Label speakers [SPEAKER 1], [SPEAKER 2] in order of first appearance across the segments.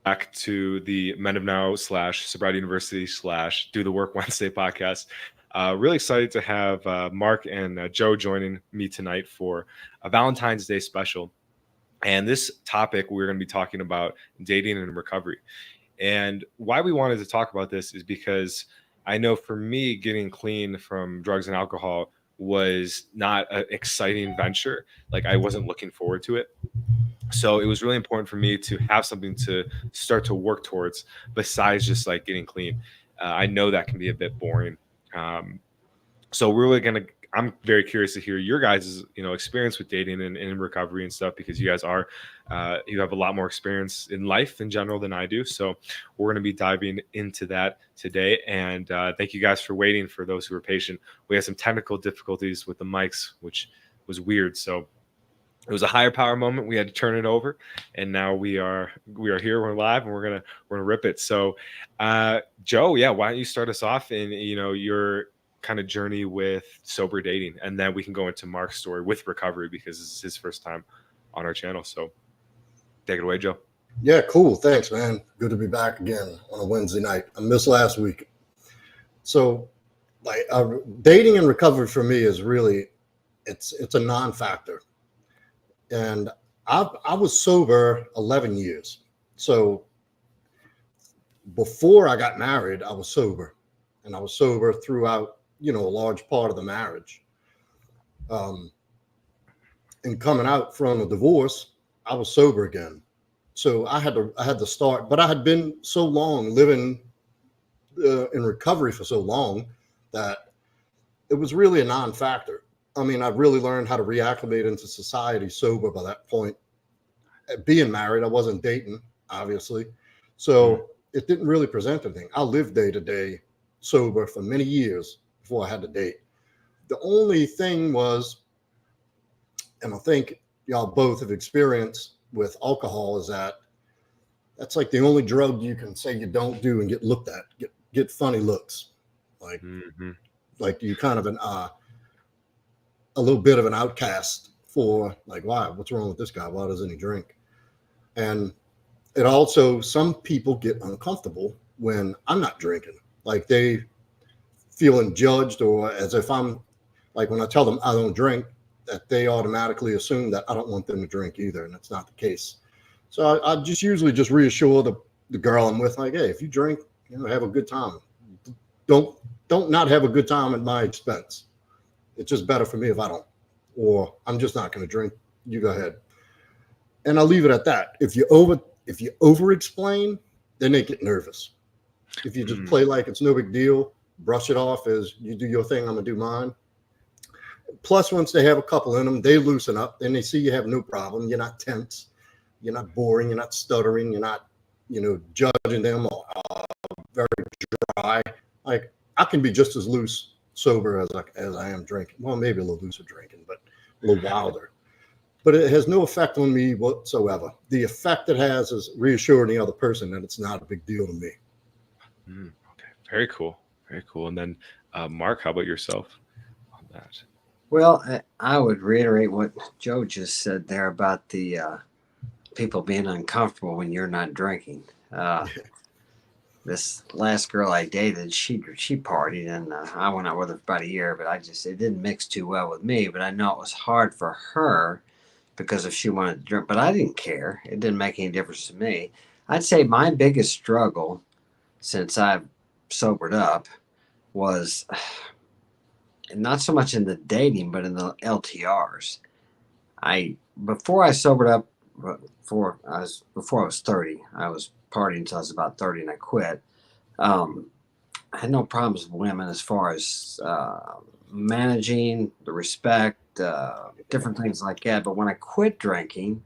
[SPEAKER 1] back to the Men of Now slash Sobriety University slash Do the Work Wednesday podcast. Really excited to have Mark and Joe joining me tonight for a Valentine's Day special. And this topic, we're going to be talking about dating and recovery. And why we wanted to talk about this is because I know for me, getting clean from drugs and alcohol was not an exciting venture. Like, I wasn't looking forward to it. So it was really important for me to have something to start to work towards besides just like getting clean. I know that can be a bit boring. Um, so we're really gonna. I'm very curious to hear your guys' experience with dating and recovery and stuff, because you guys are you have a lot more experience in life in general than I do. So we're gonna be diving into that today. And thank you guys for waiting. For those who were patient, we had some technical difficulties with the mics, which was weird. So it was a higher power moment. We had to turn it over, and now we are here. We're live, and we're gonna rip it. So, Joe, yeah, why don't you start us off in your kind of journey with sober dating, and then we can go into Mark's story with recovery, because this is his first time on our channel. So, take it away, Joe.
[SPEAKER 2] Yeah, cool. Thanks, man. Good to be back again on a Wednesday night. I missed last week. So, like, dating and recovery for me is really it's a non-factor. And I was sober 11 years. So before I got married, I was sober, and I was sober throughout, a large part of the marriage. And coming out from a divorce, I was sober again. So I had to start, but I had been so long living in recovery for so long that it was really a non-factor. I mean, I really learned how to reacclimate into society sober by that point. Being married, I wasn't dating, obviously. So it didn't really present anything. I lived day to day sober for many years before I had to date. The only thing was, and I think y'all both have experienced with alcohol, is that's like the only drug you can say you don't do and get looked at, get funny looks. Like you kind of a little bit of an outcast for, like, why? What's wrong with this guy? Why doesn't he drink? And it also, some people get uncomfortable when I'm not drinking. Like, they feeling judged, or as if I'm, like, when I tell them I don't drink, that they automatically assume that I don't want them to drink either. And that's not the case. So I just usually just reassure the girl I'm with, like, hey, if you drink, have a good time. Don't not have a good time at my expense. It's just better for me if I don't, or I'm just not going to drink. You go ahead. And I'll leave it at that. If you over explain, then they get nervous. If you just play like it's no big deal, brush it off as you do your thing, I'm going to do mine. Plus, once they have a couple in them, they loosen up. Then they see you have no problem. You're not tense. You're not boring. You're not stuttering. You're not, judging them or very dry. Like, I can be just as loose sober as I am drinking. Well, maybe a little looser drinking, but a little wilder. But it has no effect on me whatsoever. The effect it has is reassuring the other person that it's not a big deal to me.
[SPEAKER 1] Okay, very cool, very cool. And then, Mark, how about yourself on that?
[SPEAKER 3] Well, I would reiterate what Joe just said there about the people being uncomfortable when you're not drinking. This last girl I dated, she partied, and I went out with her for about a year, but it didn't mix too well with me. But I know it was hard for her because if she wanted to drink, but I didn't care. It didn't make any difference to me. I'd say my biggest struggle since I've sobered up was not so much in the dating, but in the LTRs. Before I sobered up, before I was 30, I was partying until I was about 30 and I quit. I had no problems with women as far as managing the respect, different things like that. But when I quit drinking,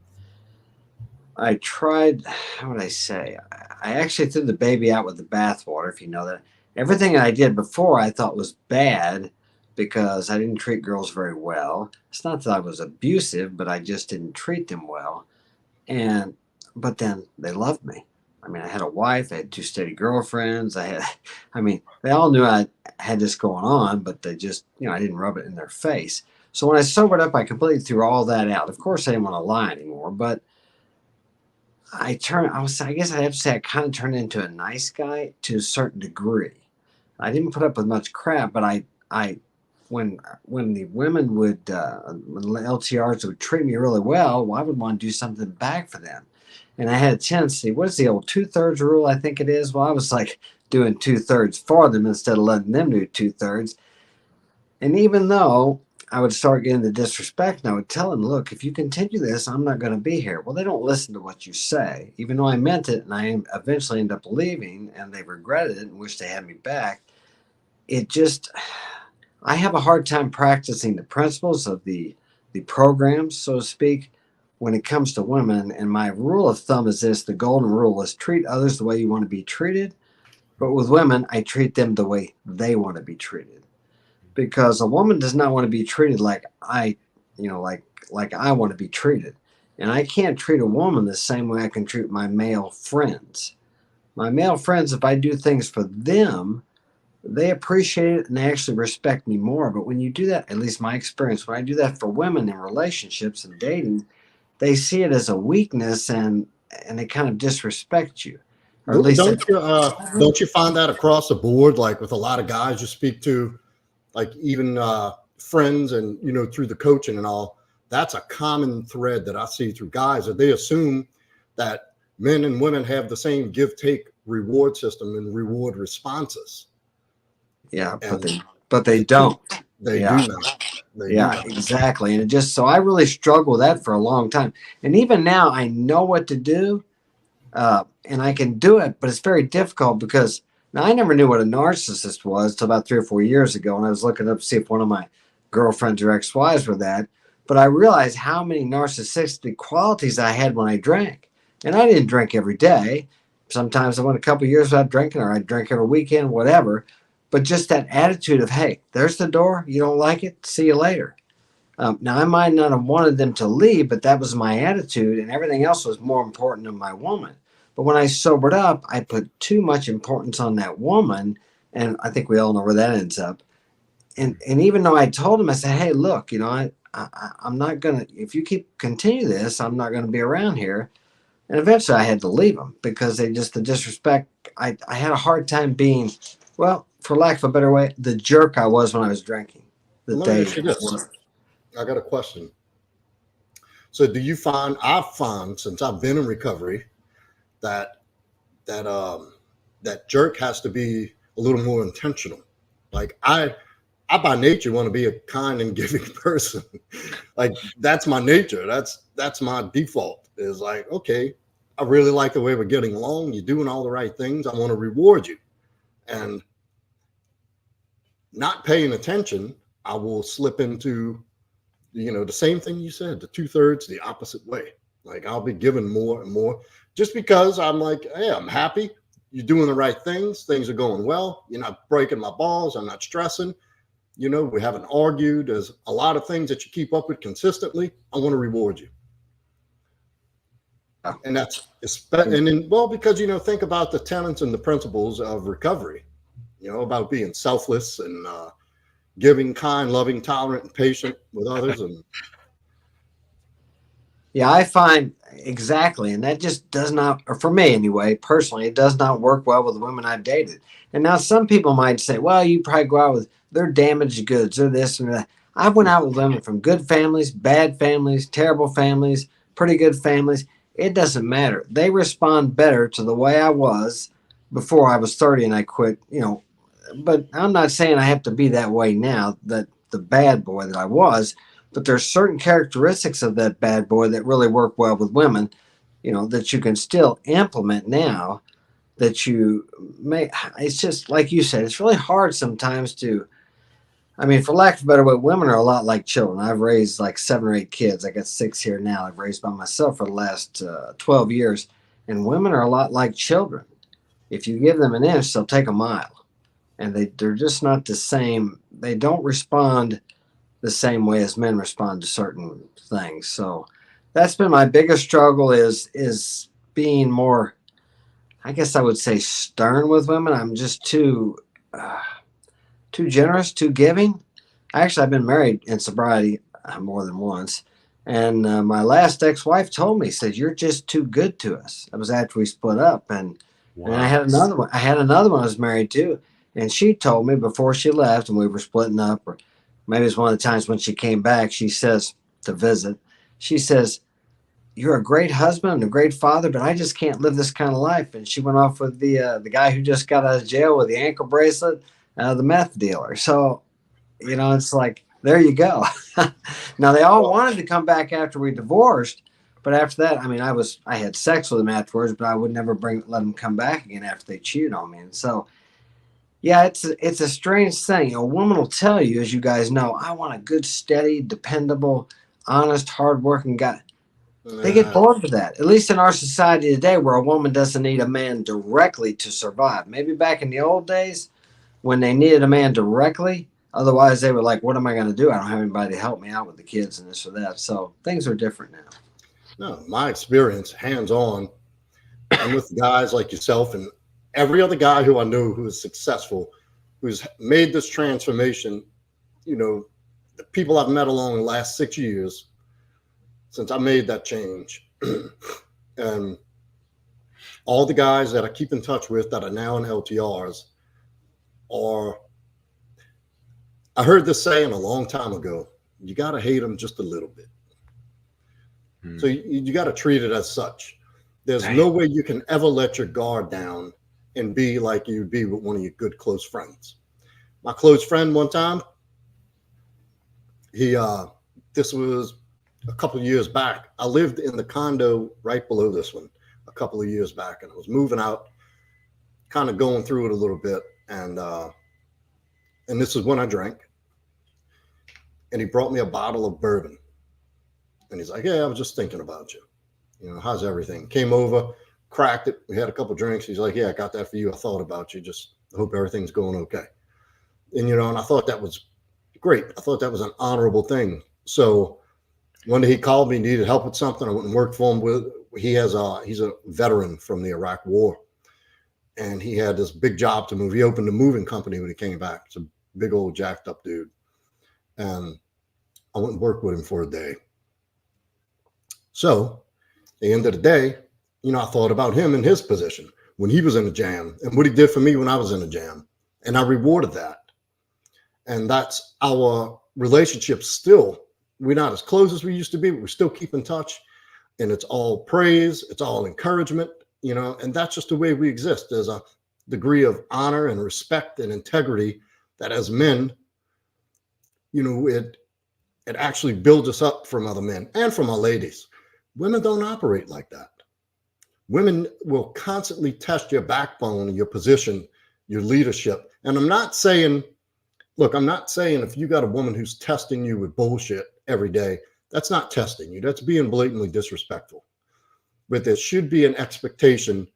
[SPEAKER 3] I tried, how would I say? I actually threw the baby out with the bathwater, if you know that. Everything I did before I thought was bad because I didn't treat girls very well. It's not that I was abusive, but I just didn't treat them well. But then they loved me. I mean, I had a wife, I had 2 steady girlfriends. They all knew I had this going on, but they just, I didn't rub it in their face. So when I sobered up, I completely threw all that out. Of course, I didn't want to lie anymore, but I guess I have to say I kind of turned into a nice guy to a certain degree. I didn't put up with much crap, but I, when the women when the LTRs would treat me really well, I would want to do something back for them. And I had a tendency, what is the old 2/3 rule? I think it is. Well, I was like doing 2/3 for them instead of letting them do 2/3. And even though I would start getting the disrespect, and I would tell them, look, if you continue this, I'm not going to be here. Well, they don't listen to what you say, even though I meant it, and I eventually end up leaving, and they regretted it and wish they had me back. It just, I have a hard time practicing the principles of the programs, so to speak, when it comes to women. And my rule of thumb is this: the golden rule is treat others the way you want to be treated. But with women, I treat them the way they want to be treated, because a woman does not want to be treated like like I want to be treated. And I can't treat a woman the same way I can treat my male friends. My male friends, if I do things for them, they appreciate it and they actually respect me more. But when you do that, at least my experience, when I do that for women in relationships and dating, they see it as a weakness, and they kind of disrespect you. Or at least
[SPEAKER 2] Don't you find that across the board, like with a lot of guys you speak to, like even friends, and through the coaching and all? That's a common thread that I see through guys, that they assume that men and women have the same give take reward system and reward responses.
[SPEAKER 3] yeah,
[SPEAKER 2] And
[SPEAKER 3] but they don't.
[SPEAKER 2] they
[SPEAKER 3] Yeah.
[SPEAKER 2] do not. They do
[SPEAKER 3] Yeah,
[SPEAKER 2] not.
[SPEAKER 3] exactly. And it just, so I really struggled with that for a long time. And even now I know what to do, and I can do it, but it's very difficult because now I never knew what a narcissist was till about 3 or 4 years ago. And I was looking up to see if one of my girlfriends or ex-wives were that. But I realized how many narcissistic qualities I had when I drank. And I didn't drink every day. Sometimes I went a couple of years without drinking, or I drank every weekend, whatever. But just that attitude of, hey, there's the door. You don't like it? See you later. Now, I might not have wanted them to leave, but that was my attitude, and everything else was more important than my woman. But when I sobered up, I put too much importance on that woman, and I think we all know where that ends up. And even though I told him, I said, hey, look, I'm not gonna. If you continue this, I'm not gonna be around here. And eventually, I had to leave them because the disrespect. I had a hard time being, well, for lack of a better way, the jerk I was when I was drinking.
[SPEAKER 2] Let me ask you this. I got a question. So do you find, I've found since I've been in recovery, that that jerk has to be a little more intentional. Like I by nature want to be a kind and giving person. Like that's my nature. That's my default, is like, okay, I really like the way we're getting along. You're doing all the right things. I want to reward you. And not paying attention, I will slip into the same thing you said, the 2/3, the opposite way. Like I'll be given more and more just because I'm like, hey, I'm happy. You're doing the right things. Things are going well. You're not breaking my balls. I'm not stressing. We haven't argued. There's a lot of things that you keep up with consistently. I want to reward you. And that's, and then, well, because, think about the tenets and the principles of recovery, about being selfless and giving, kind, loving, tolerant, and patient with others. And
[SPEAKER 3] yeah, I find exactly, and that just does not, or for me anyway, personally, it does not work well with the women I've dated. And now some people might say, well, you probably go out with, they're damaged goods, they're this and that. I went out with women from good families, bad families, terrible families, pretty good families. It doesn't matter. They respond better to the way I was before I was 30 and I quit, but I'm not saying I have to be that way now, that the bad boy that I was. But there's certain characteristics of that bad boy that really work well with women, that you can still implement now, that you may. It's just like you said, it's really hard sometimes to, for lack of a better way, women are a lot like children. I've raised like 7 or 8 kids. I got 6 here now. I've raised by myself for the last 12 years. And women are a lot like children. If you give them an inch, they'll take a mile. And they're just not the same. They don't respond the same way as men respond to certain things. So that's been my biggest struggle, is being more, I guess I would say, stern with women. I'm just too generous, too giving. Actually, I've been married in sobriety more than once, And my last ex-wife told me, said, "You're just too good to us." That was after we split up, and I
[SPEAKER 1] Wow.
[SPEAKER 3] had another one. I had another one I was married to, and she told me before she left, and we were splitting up, or maybe it was one of the times when she came back. She says to visit, she says, "You're a great husband and a great father, but I just can't live this kind of life." And she went off with the guy who just got out of jail with the ankle bracelet, the meth dealer. So it's like, there you go. Now they all wanted to come back after we divorced, but after that, I mean, I had sex with them afterwards, but I would never let them come back again after they cheated on me. And so, yeah, it's a strange thing. A woman will tell you, as you guys know, I want a good, steady, dependable, honest, hardworking guy. They get
[SPEAKER 2] Nah,
[SPEAKER 3] bored with that. At least in our society today, where a woman doesn't need a man directly to survive. Maybe back in the old days, when they needed a man directly. Otherwise, they were like, "What am I going to do? I don't have anybody to help me out with the kids and this or that." So things are different now.
[SPEAKER 2] no, my experience, hands on, and with guys like yourself and every other guy who I know who is successful, who's made this transformation, the people I've met along the last 6 years since I made that change. And all the guys that I keep in touch with that are now in LTRs are, I heard this saying a long time ago, you got to hate them just a little bit. So you got to treat it as such. There's no way you can ever let your guard down and be like you'd be with one of your good close friends. My close friend one time, this was a couple of years back. I lived in the condo right below this one a couple of years back, and I was moving out, kind of going through it a little bit, and this is when I drank. And he brought me a bottle of bourbon, and he's like, "Yeah, I was just thinking about you. How's everything?" Came over, cracked it. We had a couple drinks. He's like, "Yeah, I got that for you. I thought about you. Just hope everything's going okay." And and I thought that was great. I thought that was an honorable thing. So one day he called me, needed help with something. I went and worked for him. He's a veteran from the Iraq War, and he had this big job to move. He opened a moving company when he came back. It's a big old jacked up dude, and I went and worked with him for a day. So at the end of the day, I thought about him in his position when he was in a jam and what he did for me when I was in a jam, and I rewarded that. And that's our relationship still. We're not as close as we used to be, but we still keep in touch. And it's all praise, it's all encouragement, and that's just the way we exist. There's a degree of honor and respect and integrity that as men, it actually builds us up from other men and from our ladies. Women don't operate like that. Women will constantly test your backbone, your position, your leadership. And I'm not saying if you got a woman who's testing you with bullshit every day, that's not testing you. That's being blatantly disrespectful. But there should be an expectation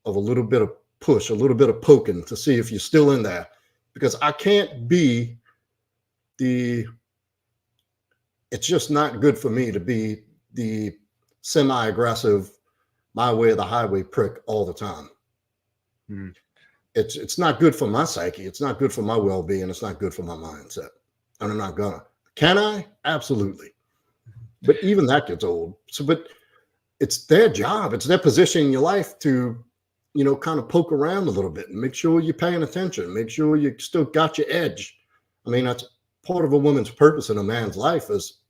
[SPEAKER 2] of a little bit of push, a little bit of poking to see if you're still in there. Because I can't be it's just not good for me to be the semi-aggressive, my way or the highway prick all the time. It's not good for my psyche. It's not good for my well-being. It's not good for my mindset. And I'm not gonna. Can I? Absolutely. But even that gets old. But it's their job. It's their position in your life to, kind of poke around a little bit and make sure you're paying attention. Make sure you still got your edge. I mean, that's part of a woman's purpose in a man's life is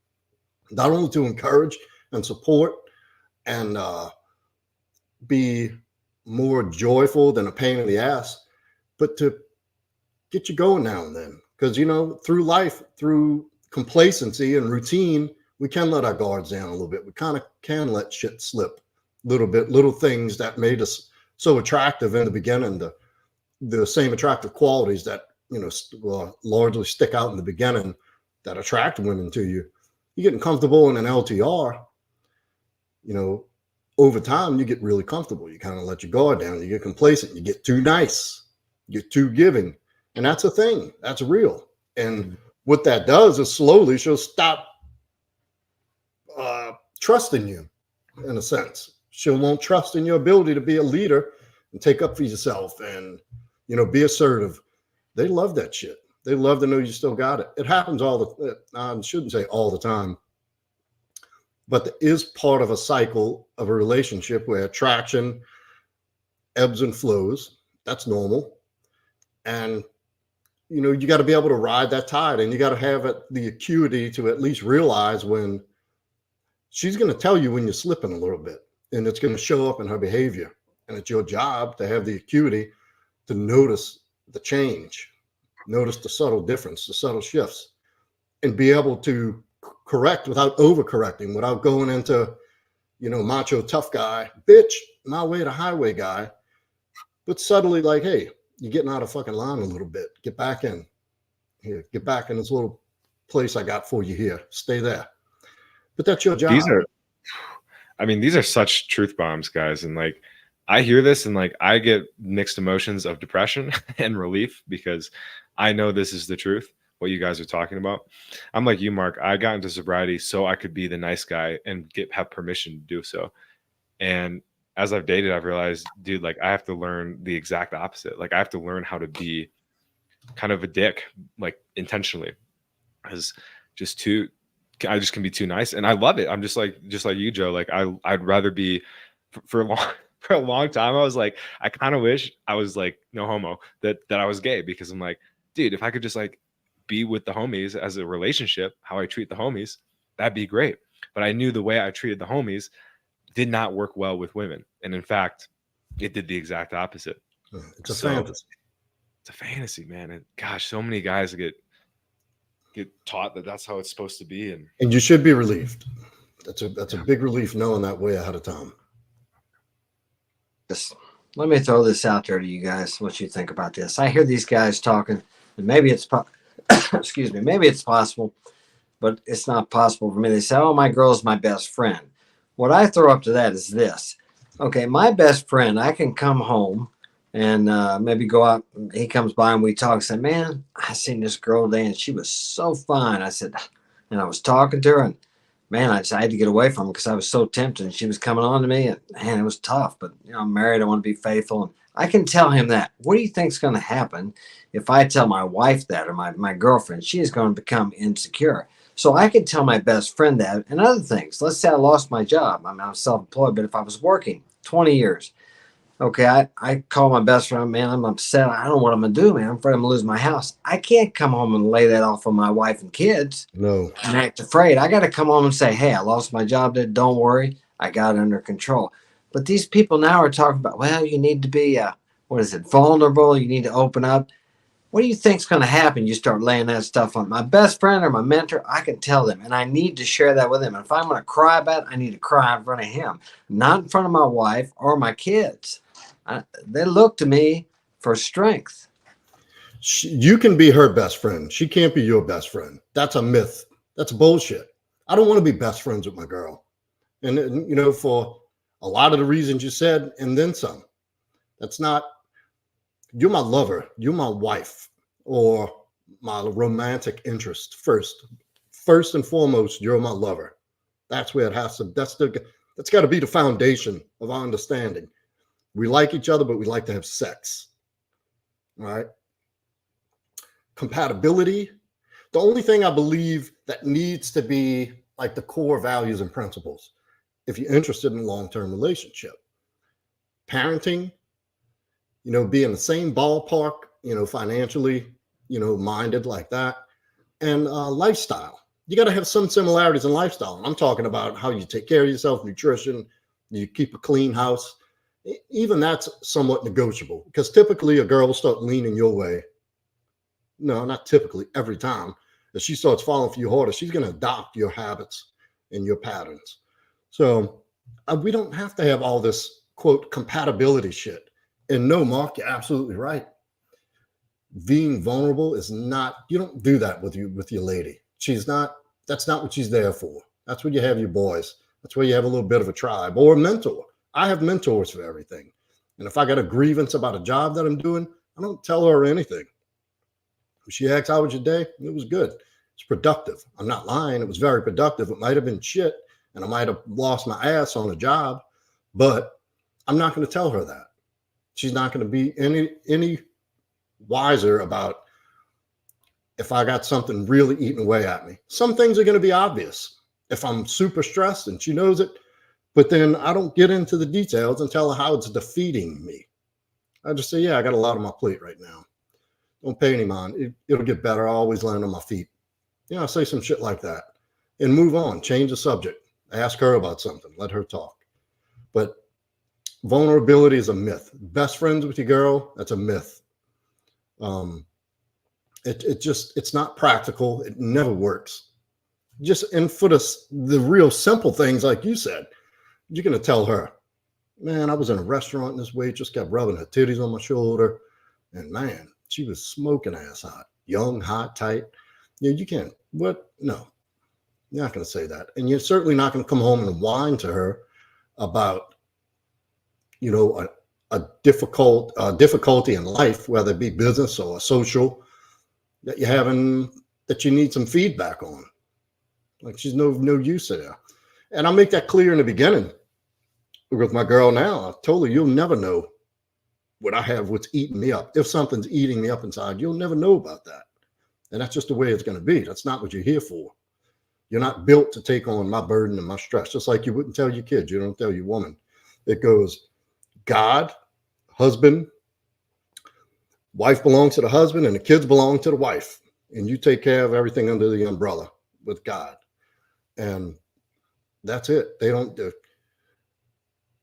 [SPEAKER 2] not only to encourage and support and be more joyful than a pain in the ass, but to get you going now and then. Because, through life, through complacency and routine, we can let our guards down a little bit. We kind of can let shit slip a little bit, little things that made us so attractive in the beginning, the same attractive qualities that, largely stick out in the beginning that attract women to you. You're getting comfortable in an LTR, over time, you get really comfortable. You kind of let your guard down. You get complacent. You get too nice. You get too giving. And that's a thing. That's real. And what that does is slowly she'll stop trusting you, in a sense. She won't trust in your ability to be a leader and take up for yourself and, be assertive. They love that shit. They love to know you still got it. It happens I shouldn't say all the time, but there is part of a cycle of a relationship where attraction ebbs and flows. That's normal. And, you know, you got to be able to ride that tide, and you got to have the acuity to at least realize when she's going to tell you when you're slipping a little bit, and it's going to show up in her behavior. And it's your job to have the acuity to notice the change, notice the subtle difference, the subtle shifts, and be able to correct without overcorrecting, without going into, you know, macho tough guy, bitch, my way to highway guy, but subtly like, hey, you're getting out of fucking line a little bit. Get back in here. Get back in this little place I got for you here. Stay there. But that's your job.
[SPEAKER 1] These are such truth bombs, guys. And like, I hear this and like, I get mixed emotions of depression and relief, because I know this is the truth, what you guys are talking about. I'm like you, Mark. I got into sobriety so I could be the nice guy and have permission to do so. And as I've dated, I've realized, dude, like I have to learn the exact opposite. Like I have to learn how to be kind of a dick, like intentionally, as I just can be too nice, and I love it. I'm just like you, Joe. Like I'd rather be for a long time. I was like, I kind of wish I was like no homo, that I was gay, because I'm like, dude, if I could just like be with the homies as a relationship, how I treat the homies, that'd be great. But I knew the way I treated the homies did not work well with women, and in fact, it did the exact opposite.
[SPEAKER 2] It's a fantasy.
[SPEAKER 1] It's a fantasy, man. And gosh, so many guys get taught that that's how it's supposed to be, and
[SPEAKER 2] you should be relieved. That's a big relief knowing that way ahead of time.
[SPEAKER 3] Just let me throw this out there to you guys, what you think about this. I hear these guys talking, and maybe it's excuse me, maybe it's possible, but it's not possible for me. They say, oh, my girl's my best friend. What I throw up to that is this. Okay, my best friend, I can come home and maybe go out. He comes by and we talk and say, man, I seen this girl today and she was so fine. I said, and I was talking to her, and man, I had to get away from her because I was so tempted, and she was coming on to me, and man, it was tough. But you know, I'm married. I want to be faithful, and I can tell him that. What do you think's going to happen if I tell my wife that, or my girlfriend? She is going to become insecure. So I could tell my best friend that, and other things. Let's say I lost my job. I mean, I'm self-employed, but if I was working 20 years, okay, I call my best friend, man, I'm upset. I don't know what I'm going to do, man. I'm afraid I'm going to lose my house. I can't come home and lay that off on my wife and kids.
[SPEAKER 2] No.
[SPEAKER 3] And act afraid. I got to come home and say, hey, I lost my job. Don't worry. I got it under control. But these people now are talking about, well, you need to be, vulnerable. You need to open up. What do you think's going to happen? You start laying that stuff on my best friend or my mentor. I can tell them, and I need to share that with him. And if I'm going to cry about it, I need to cry in front of him, not in front of my wife or my kids. They look to me for strength.
[SPEAKER 2] You can be her best friend. She can't be your best friend. That's a myth. That's bullshit. I don't want to be best friends with my girl. And you know, for a lot of the reasons you said, and then some. That's not, you're my lover, you're my wife, or my romantic interest first. First and foremost, you're my lover. That's where it has to, that's got to be the foundation of our understanding. We like each other, but we like to have sex. All right. Compatibility. The only thing I believe that needs to be like the core values and principles, if you're interested in a long-term relationship, parenting, you know, be in the same ballpark, you know, financially, you know, minded like that, and lifestyle. You got to have some similarities in lifestyle. And I'm talking about how you take care of yourself, nutrition, you keep a clean house. Even that's somewhat negotiable, because typically a girl will start leaning your way. No, not typically, every time. If she starts falling for you harder, she's going to adopt your habits and your patterns. So we don't have to have all this, quote, compatibility shit. And no, Mark, you're absolutely right. Being vulnerable is not, you don't do that with your lady. That's not what she's there for. That's where you have your boys. That's where you have a little bit of a tribe or a mentor. I have mentors for everything. And if I got a grievance about a job that I'm doing, I don't tell her anything. If she asks, how was your day? It was good. It's productive. I'm not lying. It was very productive. It might have been shit, and I might have lost my ass on a job, but I'm not going to tell her that. She's not going to be any wiser about if I got something really eating away at me. Some things are going to be obvious. if I'm super stressed and she knows it, but then I don't get into the details and tell her how it's defeating me. I just say, yeah, I got a lot on my plate right now. Don't pay any mind. It'll get better. I always land on my feet. I say some shit like that and move on, change the subject, ask her about something, let her talk. But vulnerability is a myth. Best friends with your girl, that's a myth. It's not practical. It never works. And for the real simple things, like you said, you're going to tell her, man, I was in a restaurant and this waitress kept rubbing her titties on my shoulder. And man, she was smoking ass hot, young, hot, tight. You can't, what? No, you're not going to say that. And you're certainly not going to come home and whine to her about, a difficulty in life, whether it be business or social, that you're having, that you need some feedback on. Like, she's no use there. And I'll make that clear in the beginning. With my girl now, I told her, you'll never know what I have, what's eating me up. If something's eating me up inside, you'll never know about that. And that's just the way it's going to be. That's not what you're here for. You're not built to take on my burden and my stress, just like you wouldn't tell your kids. You don't tell your woman. It goes God, husband, wife belongs to the husband, and the kids belong to the wife. And you take care of everything under the umbrella with God. And that's it. They don't do.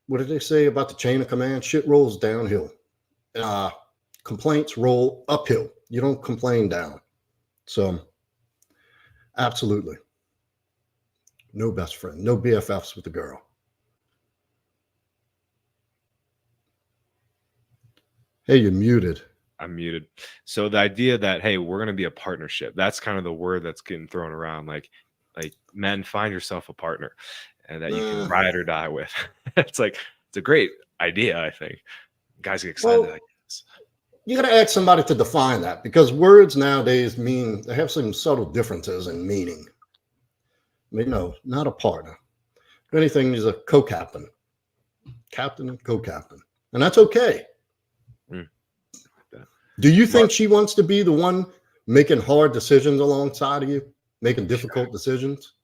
[SPEAKER 2] What did they say about the chain of command? Shit rolls downhill. Complaints roll uphill. You don't complain down. So, absolutely. No best friend. No BFFs with the girl. Hey, you're muted.
[SPEAKER 1] I'm muted. So the idea that, hey, we're going to be a partnership, that's kind of the word that's getting thrown around. Like men, find yourself a partner and that you can ride or die with. It's a great idea, I think. Guys get excited.
[SPEAKER 2] Well, you got to ask somebody to define that, because words nowadays they have some subtle differences in meaning. I mean, no, not a partner. If anything, he's a co-captain. Captain and co-captain. And that's okay. Do you think she wants to be the one making hard decisions alongside of you, making difficult decisions?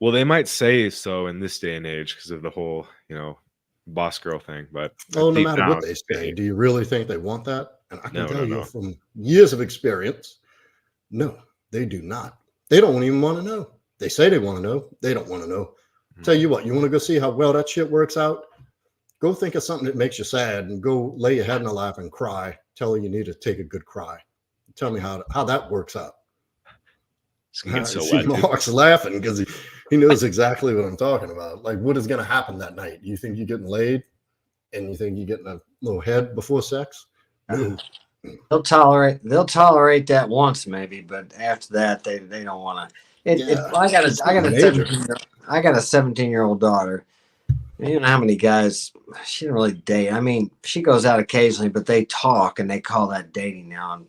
[SPEAKER 1] Well, they might say so in this day and age because of the whole, boss girl thing. But
[SPEAKER 2] no matter what they say, do you really think they want that? And I can tell you from years of experience, no, they do not. They don't even want to know. They say they want to know. They don't want to know. Tell you what, you want to go see how well that shit works out? Go think of something that makes you sad and go lay your head in her lap and cry. Tell her you need to take a good cry. Tell me how that works out. Mark's laughing because he knows exactly what I'm talking about. Like, what is going to happen that night? You think you're getting laid and you think you're getting a little head before sex? No.
[SPEAKER 3] They'll tolerate that once maybe, but after that they don't want to. I got a 17-year-old daughter. You know how many guys she didn't really date. I mean, she goes out occasionally, but they talk and they call that dating now.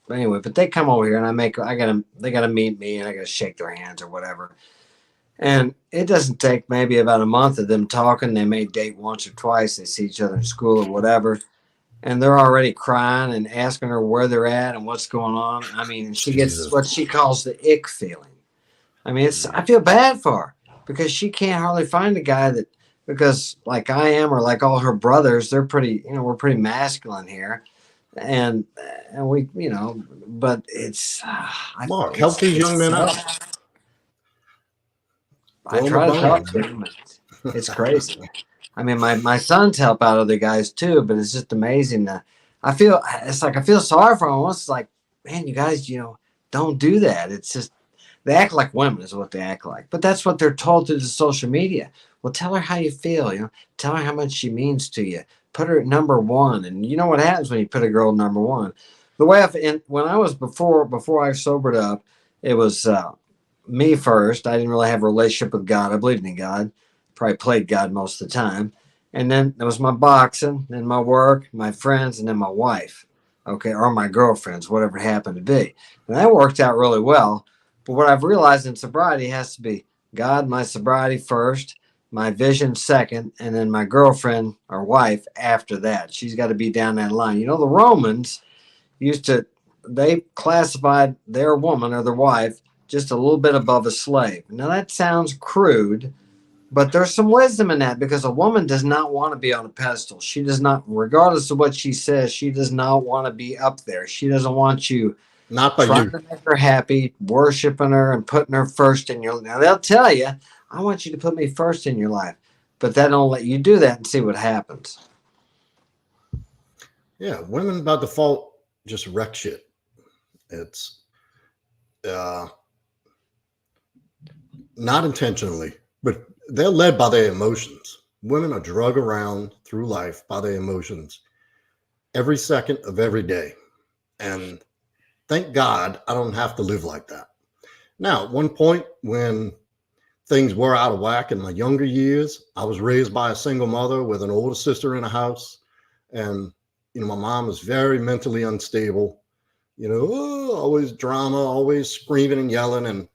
[SPEAKER 3] But anyway, but they come over here and they gotta meet me and I gotta shake their hands or whatever. And it doesn't take maybe about a month of them talking. They may date once or twice. They see each other in school or whatever. And they're already crying and asking her where they're at and what's going on. I mean, she gets what she calls the ick feeling. I mean, I feel bad for her because she can't hardly find a guy because like I am, or like all her brothers, they're pretty, we're pretty masculine here. And we, but it's,
[SPEAKER 2] Mark, help these young men out.
[SPEAKER 3] I try to talk to them. It's crazy. I mean, my sons help out other guys too, but it's just amazing. I feel sorry for them. It's like, man, you guys, don't do that. It's just, they act like women is what they act like, but that's what they're told through the social media. Well, tell her how you feel, tell her how much she means to you. Put her at number one. And you know what happens when you put a girl number one? The way when I was before I sobered up, it was me first. I didn't really have a relationship with God. I believed in God. Probably played God most of the time. And then there was my boxing, then my work, my friends, and then my wife. Okay, or my girlfriends, whatever it happened to be. And that worked out really well. But what I've realized in sobriety has to be God, my sobriety first, my vision second, and then my girlfriend or wife after that. She's got to be down that line. The Romans they classified their woman or their wife just a little bit above a slave. Now that sounds crude, but there's some wisdom in that because a woman does not want to be on a pedestal. She does not, regardless of what she says, she does not want to be up there. She doesn't want you
[SPEAKER 2] Not by
[SPEAKER 3] trying
[SPEAKER 2] you.
[SPEAKER 3] to make her happy, worshiping her and putting her first in your life. Now they'll tell you, I want you to put me first in your life, but that don't let you do that and see what happens.
[SPEAKER 2] Yeah, women by default just wreck shit. It's not intentionally, but they're led by their emotions. Women are drug around through life by their emotions every second of every day. And thank God I don't have to live like that. Now, at one point when things were out of whack in my younger years, I was raised by a single mother with an older sister in a house. And, my mom was very mentally unstable, always drama, always screaming and yelling. And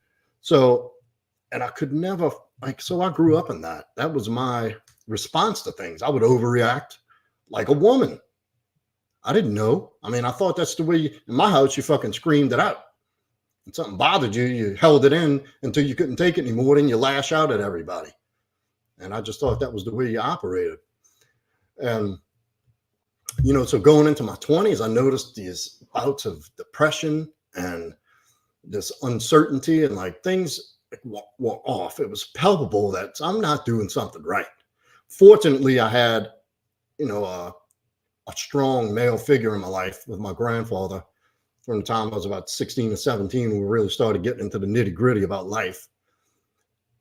[SPEAKER 2] I could never, so I grew up in that. That was my response to things. I would overreact like a woman. I didn't know. I thought that's the way in my house, you fucking screamed it out. When something bothered you, you held it in until you couldn't take it anymore, then you lash out at everybody. And I just thought that was the way you operated. And, so going into my 20s, I noticed these bouts of depression and this uncertainty and things were off. It was palpable that I'm not doing something right. Fortunately, I had, a strong male figure in my life with my grandfather from the time I was about 16 or 17, when we really started getting into the nitty gritty about life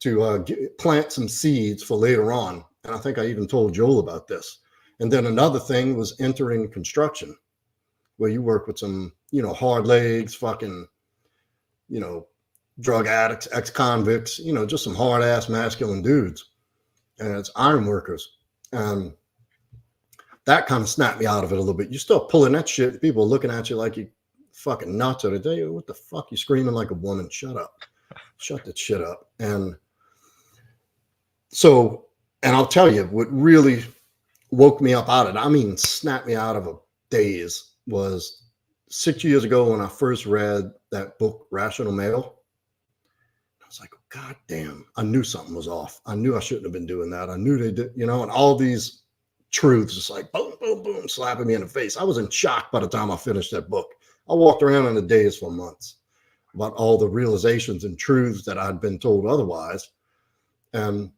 [SPEAKER 2] to plant some seeds for later on. And I think I even told Joel about this. And then another thing was entering construction, where you work with some, hard legs, fucking, drug addicts, ex-convicts, just some hard ass masculine dudes. And it's iron workers. And that kind of snapped me out of it a little bit. You start pulling that shit, people are looking at you like you fucking nuts. Or they tell you, what the fuck? You screaming like a woman. Shut up. Shut that shit up. And so, and I'll tell you what really woke me up out of it, snapped me out of a daze, was 6 years ago when I first read that book, Rational Male. I was like, oh, God damn, I knew something was off. I knew I shouldn't have been doing that. I knew they did, and all these truths just like boom, boom, boom, slapping me in the face. I was in shock by the time I finished that book. I walked around in a daze for months about all the realizations and truths that I'd been told otherwise. And,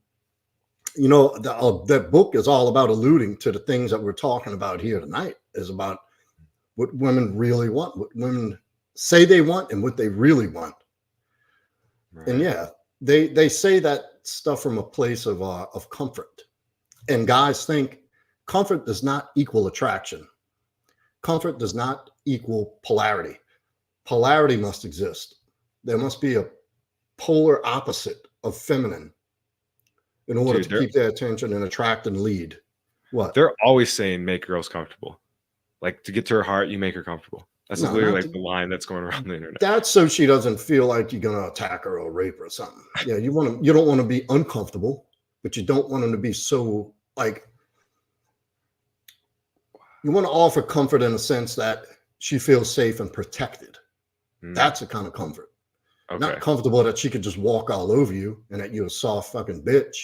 [SPEAKER 2] that book is all about alluding to the things that we're talking about here tonight, is about what women really want, what women say they want, and what they really want. Right. And yeah, they say that stuff from a place of comfort. And guys think comfort does not equal attraction. Comfort does not equal polarity. Polarity must exist. There must be a polar opposite of feminine in order to keep their attention and attract and lead. What?
[SPEAKER 1] They're always saying make girls comfortable. Like, to get to her heart, you make her comfortable. That's literally the line that's going around the internet.
[SPEAKER 2] That's so she doesn't feel like you're gonna attack her or rape her or something. Yeah, you don't want to be uncomfortable, but you don't want them to be so you want to offer comfort in a sense that she feels safe and protected. That's a kind of comfort. Okay. Not comfortable that she could just walk all over you and that you're a soft fucking bitch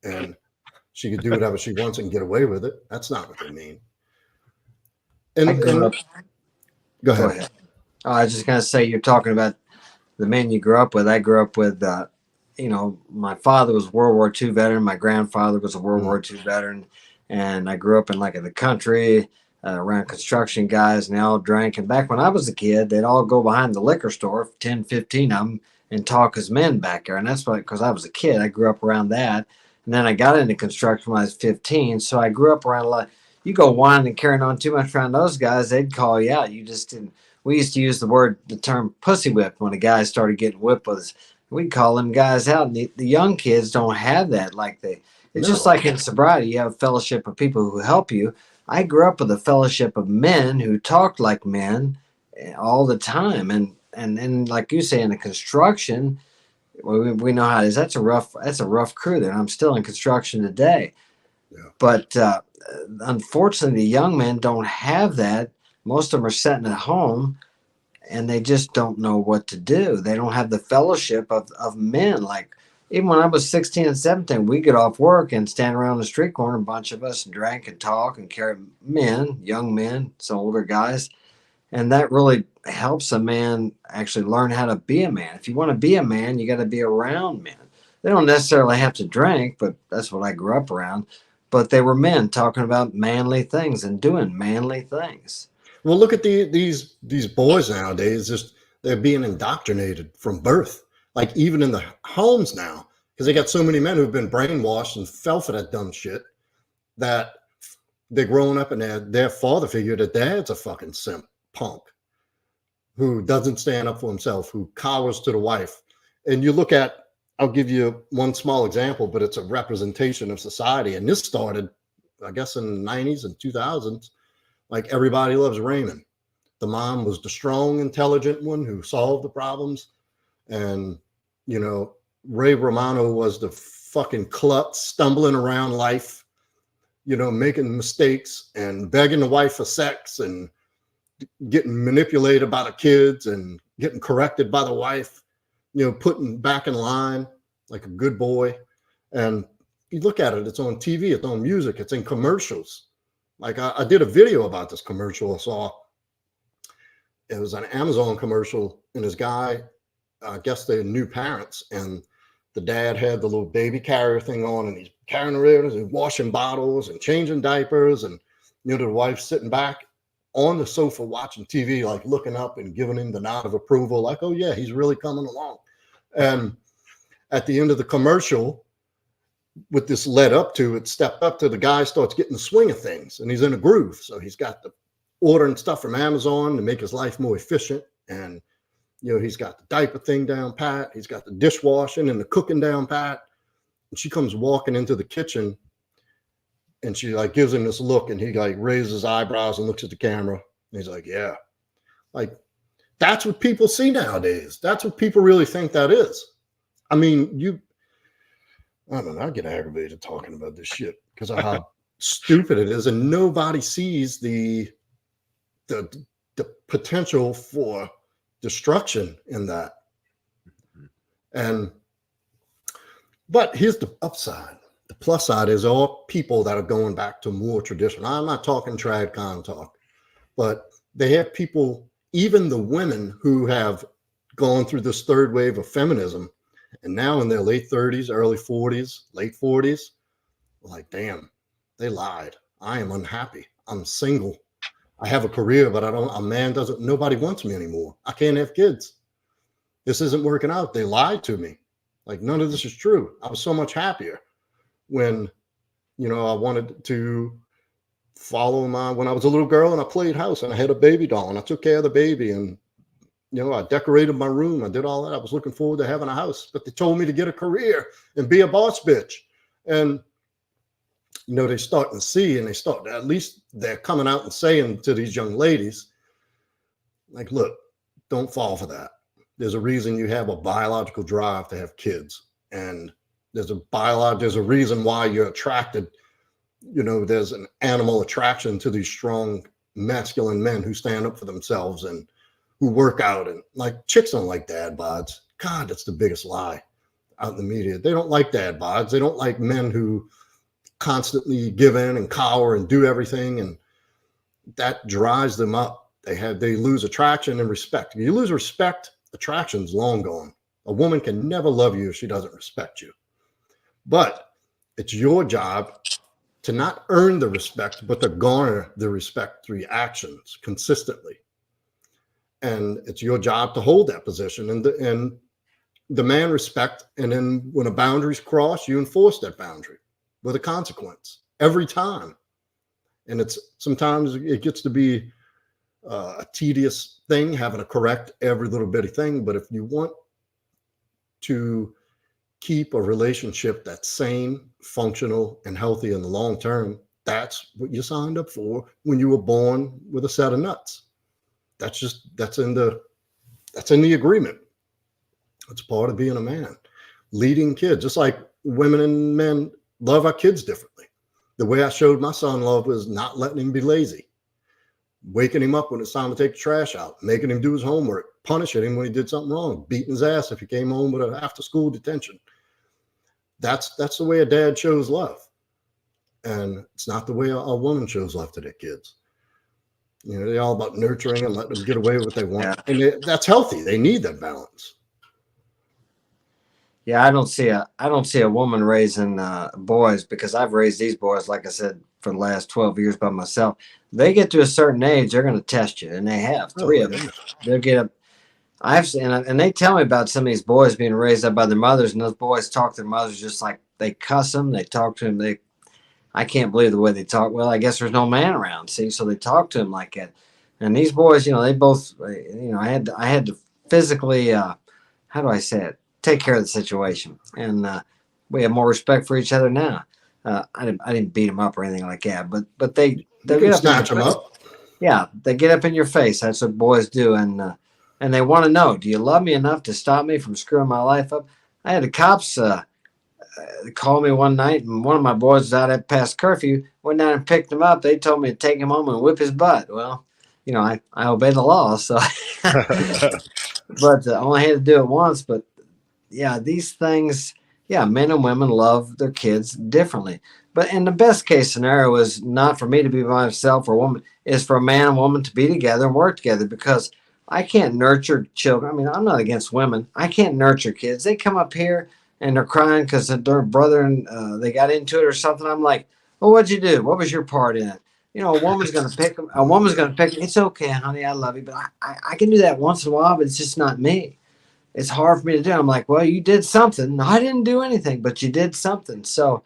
[SPEAKER 2] and she could do whatever she wants and get away with it. That's not what they mean. And go ahead.
[SPEAKER 3] Oh, I was just gonna say, you're talking about the men you grew up with. I grew up with, my father was a World War II veteran. My grandfather was a World War II veteran, and I grew up in the country around construction guys, and they all drank. And back when I was a kid, they'd all go behind the liquor store, 10, 15 of them, and talk as men back there. And that's because I was a kid. I grew up around that. And then I got into construction when I was 15. So I grew up around a lot. You go whining and carrying on too much around those guys, they'd call you out. You just didn't. We used to use the term pussy whip when a guy started getting whipped with us. We'd call them guys out. And the young kids don't have that. It's just like in sobriety, you have a fellowship of people who help you. I grew up with a fellowship of men who talked like men all the time. And like you say, in the construction, we know how it is. That's a rough crew there. And I'm still in construction today. Yeah. But unfortunately, the young men don't have that. Most of them are sitting at home, and they just don't know what to do. They don't have the fellowship of men. Like even when I was 16 and 17, we get off work and stand around the street corner, a bunch of us, and drank and talk and carry men, young men, some older guys. And that really helps a man actually learn how to be a man. If you want to be a man, you got to be around men. They don't necessarily have to drink, but that's what I grew up around. But they were men talking about manly things and doing manly things.
[SPEAKER 2] Well, look at these boys nowadays. Just they're being indoctrinated from birth, like even in the homes now, because they got so many men who've been brainwashed and fell for that dumb shit that they're growing up and their father figure, that dad's a fucking simp punk who doesn't stand up for himself, who cowers to the wife. And you look at, I'll give you one small example, but it's a representation of society. And this started, I guess, in the 90s and 2000s. Like Everybody Loves Raymond. The mom was the strong, intelligent one who solved the problems. And, you know, Ray Romano was the fucking klutz stumbling around life, you know, making mistakes and begging the wife for sex and getting manipulated by the kids and getting corrected by the wife, you know, putting back in line like a good boy. And you look at it, it's on TV, it's on music, it's in commercials. Like I did a video about this commercial I saw. It was an Amazon commercial, and this guy, I guess they're new parents, and the dad had the little baby carrier thing on, and he's carrying the rivers and washing bottles and changing diapers, and you know the wife sitting back on the sofa watching TV, like looking up and giving him the nod of approval, like, oh yeah, he's really coming along. And at the end of the commercial, with this led up to it, stepped up to the guy starts getting the swing of things, and he's in a groove. So he's got the ordering stuff from Amazon to make his life more efficient. And, you know, he's got the diaper thing down pat. He's got the dishwashing and the cooking down pat. And she comes walking into the kitchen and she like gives him this look, and he like raises his eyebrows and looks at the camera. And he's like, yeah, like that's what people see nowadays. That's what people really think that is. I mean, I don't know, I get aggravated talking about this shit because of how stupid it is, and nobody sees the potential for destruction in that. But here's the upside. The plus side is all people that are going back to more tradition. I'm not talking trad con talk, but they have people, even the women who have gone through this third wave of feminism, and now in their late 30s, early 40s, late 40s, like, damn, they lied. I am unhappy. I'm single. I have a career, but nobody wants me anymore. I can't have kids. This isn't working out. They lied to me. Like, none of this is true. I was so much happier when, you know, I wanted to follow when I was a little girl and I played house and I had a baby doll and I took care of the baby, and you know, I decorated my room. I did all that. I was looking forward to having a house, but they told me to get a career and be a boss bitch. And, you know, they start to see, and at least they're coming out and saying to these young ladies, like, look, don't fall for that. There's a reason you have a biological drive to have kids. And there's a reason why you're attracted. You know, there's an animal attraction to these strong masculine men who stand up for themselves and who work out. And like, chicks don't like dad bods. God, that's the biggest lie out in the media. They don't like dad bods. They don't like men who constantly give in and cower and do everything. And that dries them up. They lose attraction and respect. If you lose respect, attraction's long gone. A woman can never love you if she doesn't respect you. But it's your job to not earn the respect, but to garner the respect through your actions consistently. And it's your job to hold that position and demand respect. And then when a boundary's crossed, you enforce that boundary with a consequence every time. And sometimes it gets to be a tedious thing, having to correct every little bitty thing. But if you want to keep a relationship that's sane, functional, and healthy in the long term, that's what you signed up for when you were born with a set of nuts. That's in the agreement. It's part of being a man. Leading kids, just like women and men love our kids differently. The way I showed my son love was not letting him be lazy. waking him up when it's time to take the trash out, making him do his homework, punishing him when he did something wrong, beating his ass if he came home with an after-school detention. That's the way a dad shows love. And it's not the way a woman shows love to their kids. You know, they're all about nurturing and letting them get away with what they want.
[SPEAKER 3] Yeah.
[SPEAKER 2] And that's healthy. They need that balance.
[SPEAKER 3] Yeah, I don't see a woman raising boys, because I've raised these boys, like I said, for the last 12 years by myself. They get to a certain age, they're going to test you, and they have three of them. They'll get up. I've seen, and they tell me about some of these boys being raised up by their mothers, and those boys talk to their mothers just like they cuss them. They talk to them. I can't believe the way they talk. Well, I guess there's no man around, see, so they talk to them like that. And these boys, they both, I had to physically, how do I say it? Take care of the situation, and we have more respect for each other now. I didn't beat them up or anything like that, but they get up,
[SPEAKER 2] snatch them up.
[SPEAKER 3] Yeah, they get up in your face. That's what boys do, and they want to know, do you love me enough to stop me from screwing my life up? I had the cops call me one night, and one of my boys was out at past curfew. Went down and picked him up. They told me to take him home and whip his butt. Well, I obey the law, so. But I only had to do it once, but. Yeah, these things, men and women love their kids differently. But in the best case scenario is not for me to be by myself or woman, is for a man and woman to be together and work together, because I can't nurture children. I mean, I'm not against women. I can't nurture kids. They come up here and they're crying because their brother and they got into it or something. I'm like, well, what'd you do? What was your part in it? A woman's going to pick them. A woman's going to pick them. It's okay, honey. I love you. But I can do that once in a while, but it's just not me. It's hard for me to do. I'm like, well, you did something. No, I didn't do anything, but you did something. So,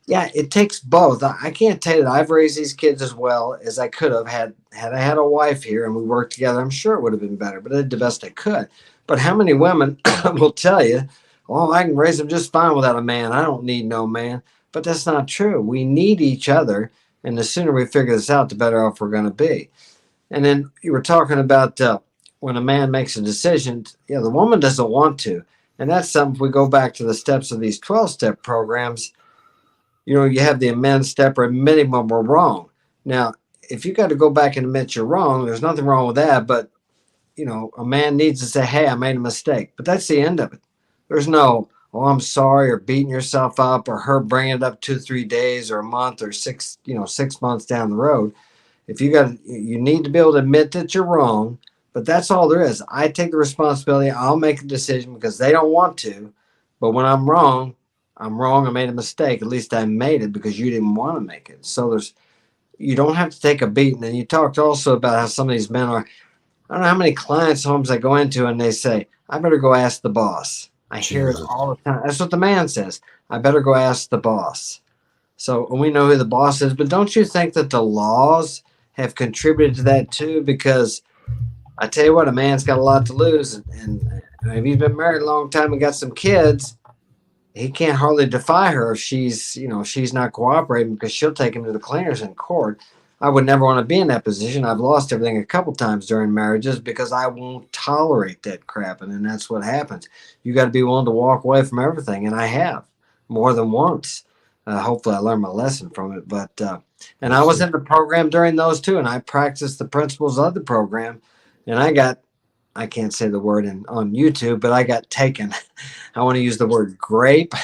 [SPEAKER 3] yeah, it takes both. I can't tell you that I've raised these kids as well as I could have had I had a wife here and we worked together. I'm sure it would have been better, but I did the best I could. But how many women will tell you, oh, I can raise them just fine without a man. I don't need no man. But that's not true. We need each other, and the sooner we figure this out, the better off we're going to be. And then you were talking about when a man makes a decision, the woman doesn't want to. And that's something, if we go back to the steps of these 12-step programs, you have the amend step or admitting when we're wrong. Now, if you got to go back and admit you're wrong, there's nothing wrong with that. But, a man needs to say, hey, I made a mistake. But that's the end of it. There's no, oh, I'm sorry, or beating yourself up, or her bringing it up 2-3 days or a month or 6 months down the road. If you need to be able to admit that you're wrong. But that's all there is. I take the responsibility. I'll make a decision because they don't want to. But when I'm wrong. I made a mistake. At least I made it because you didn't want to make it. So you don't have to take a beating. And you talked also about how some of these men are, I don't know how many clients' homes I go into and they say, I better go ask the boss. I hear it all the time. That's what the man says. I better go ask the boss. So we know who the boss is. But don't you think that the laws have contributed to that too? Because I tell you what, a man's got a lot to lose, and if he's been married a long time and got some kids, he can't hardly defy her if she's not cooperating, because she'll take him to the cleaners in court. I would never want to be in that position. I've lost everything a couple times during marriages because I won't tolerate that crap, and then that's what happens. You got to be willing to walk away from everything, and I have more than once. Hopefully, I learned my lesson from it. But and I was in the program during those too, and I practiced the principles of the program. And I can't say the word on YouTube, but I got taken. I want to use the word grape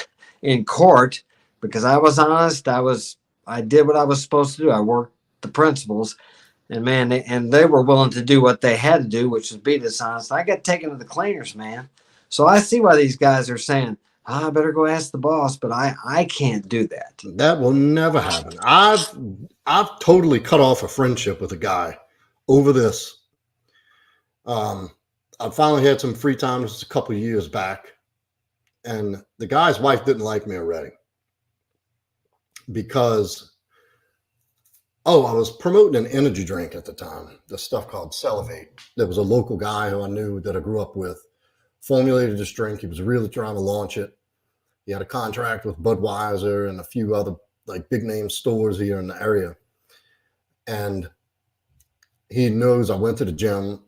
[SPEAKER 3] in court because I was honest. I did what I was supposed to do. I worked the principles, and man, they were willing to do what they had to do, which was be dishonest. I got taken to the cleaners, man. So I see why these guys are saying, I better go ask the boss, but I can't do that.
[SPEAKER 2] That will never happen. I've totally cut off a friendship with a guy over this. I finally had some free time. This was a couple of years back, and the guy's wife didn't like me already because, I was promoting an energy drink at the time, this stuff called Celevate. There was a local guy who I knew that I grew up with, formulated this drink. He was really trying to launch it. He had a contract with Budweiser and a few other like big name stores here in the area, and he knows I went to the gym.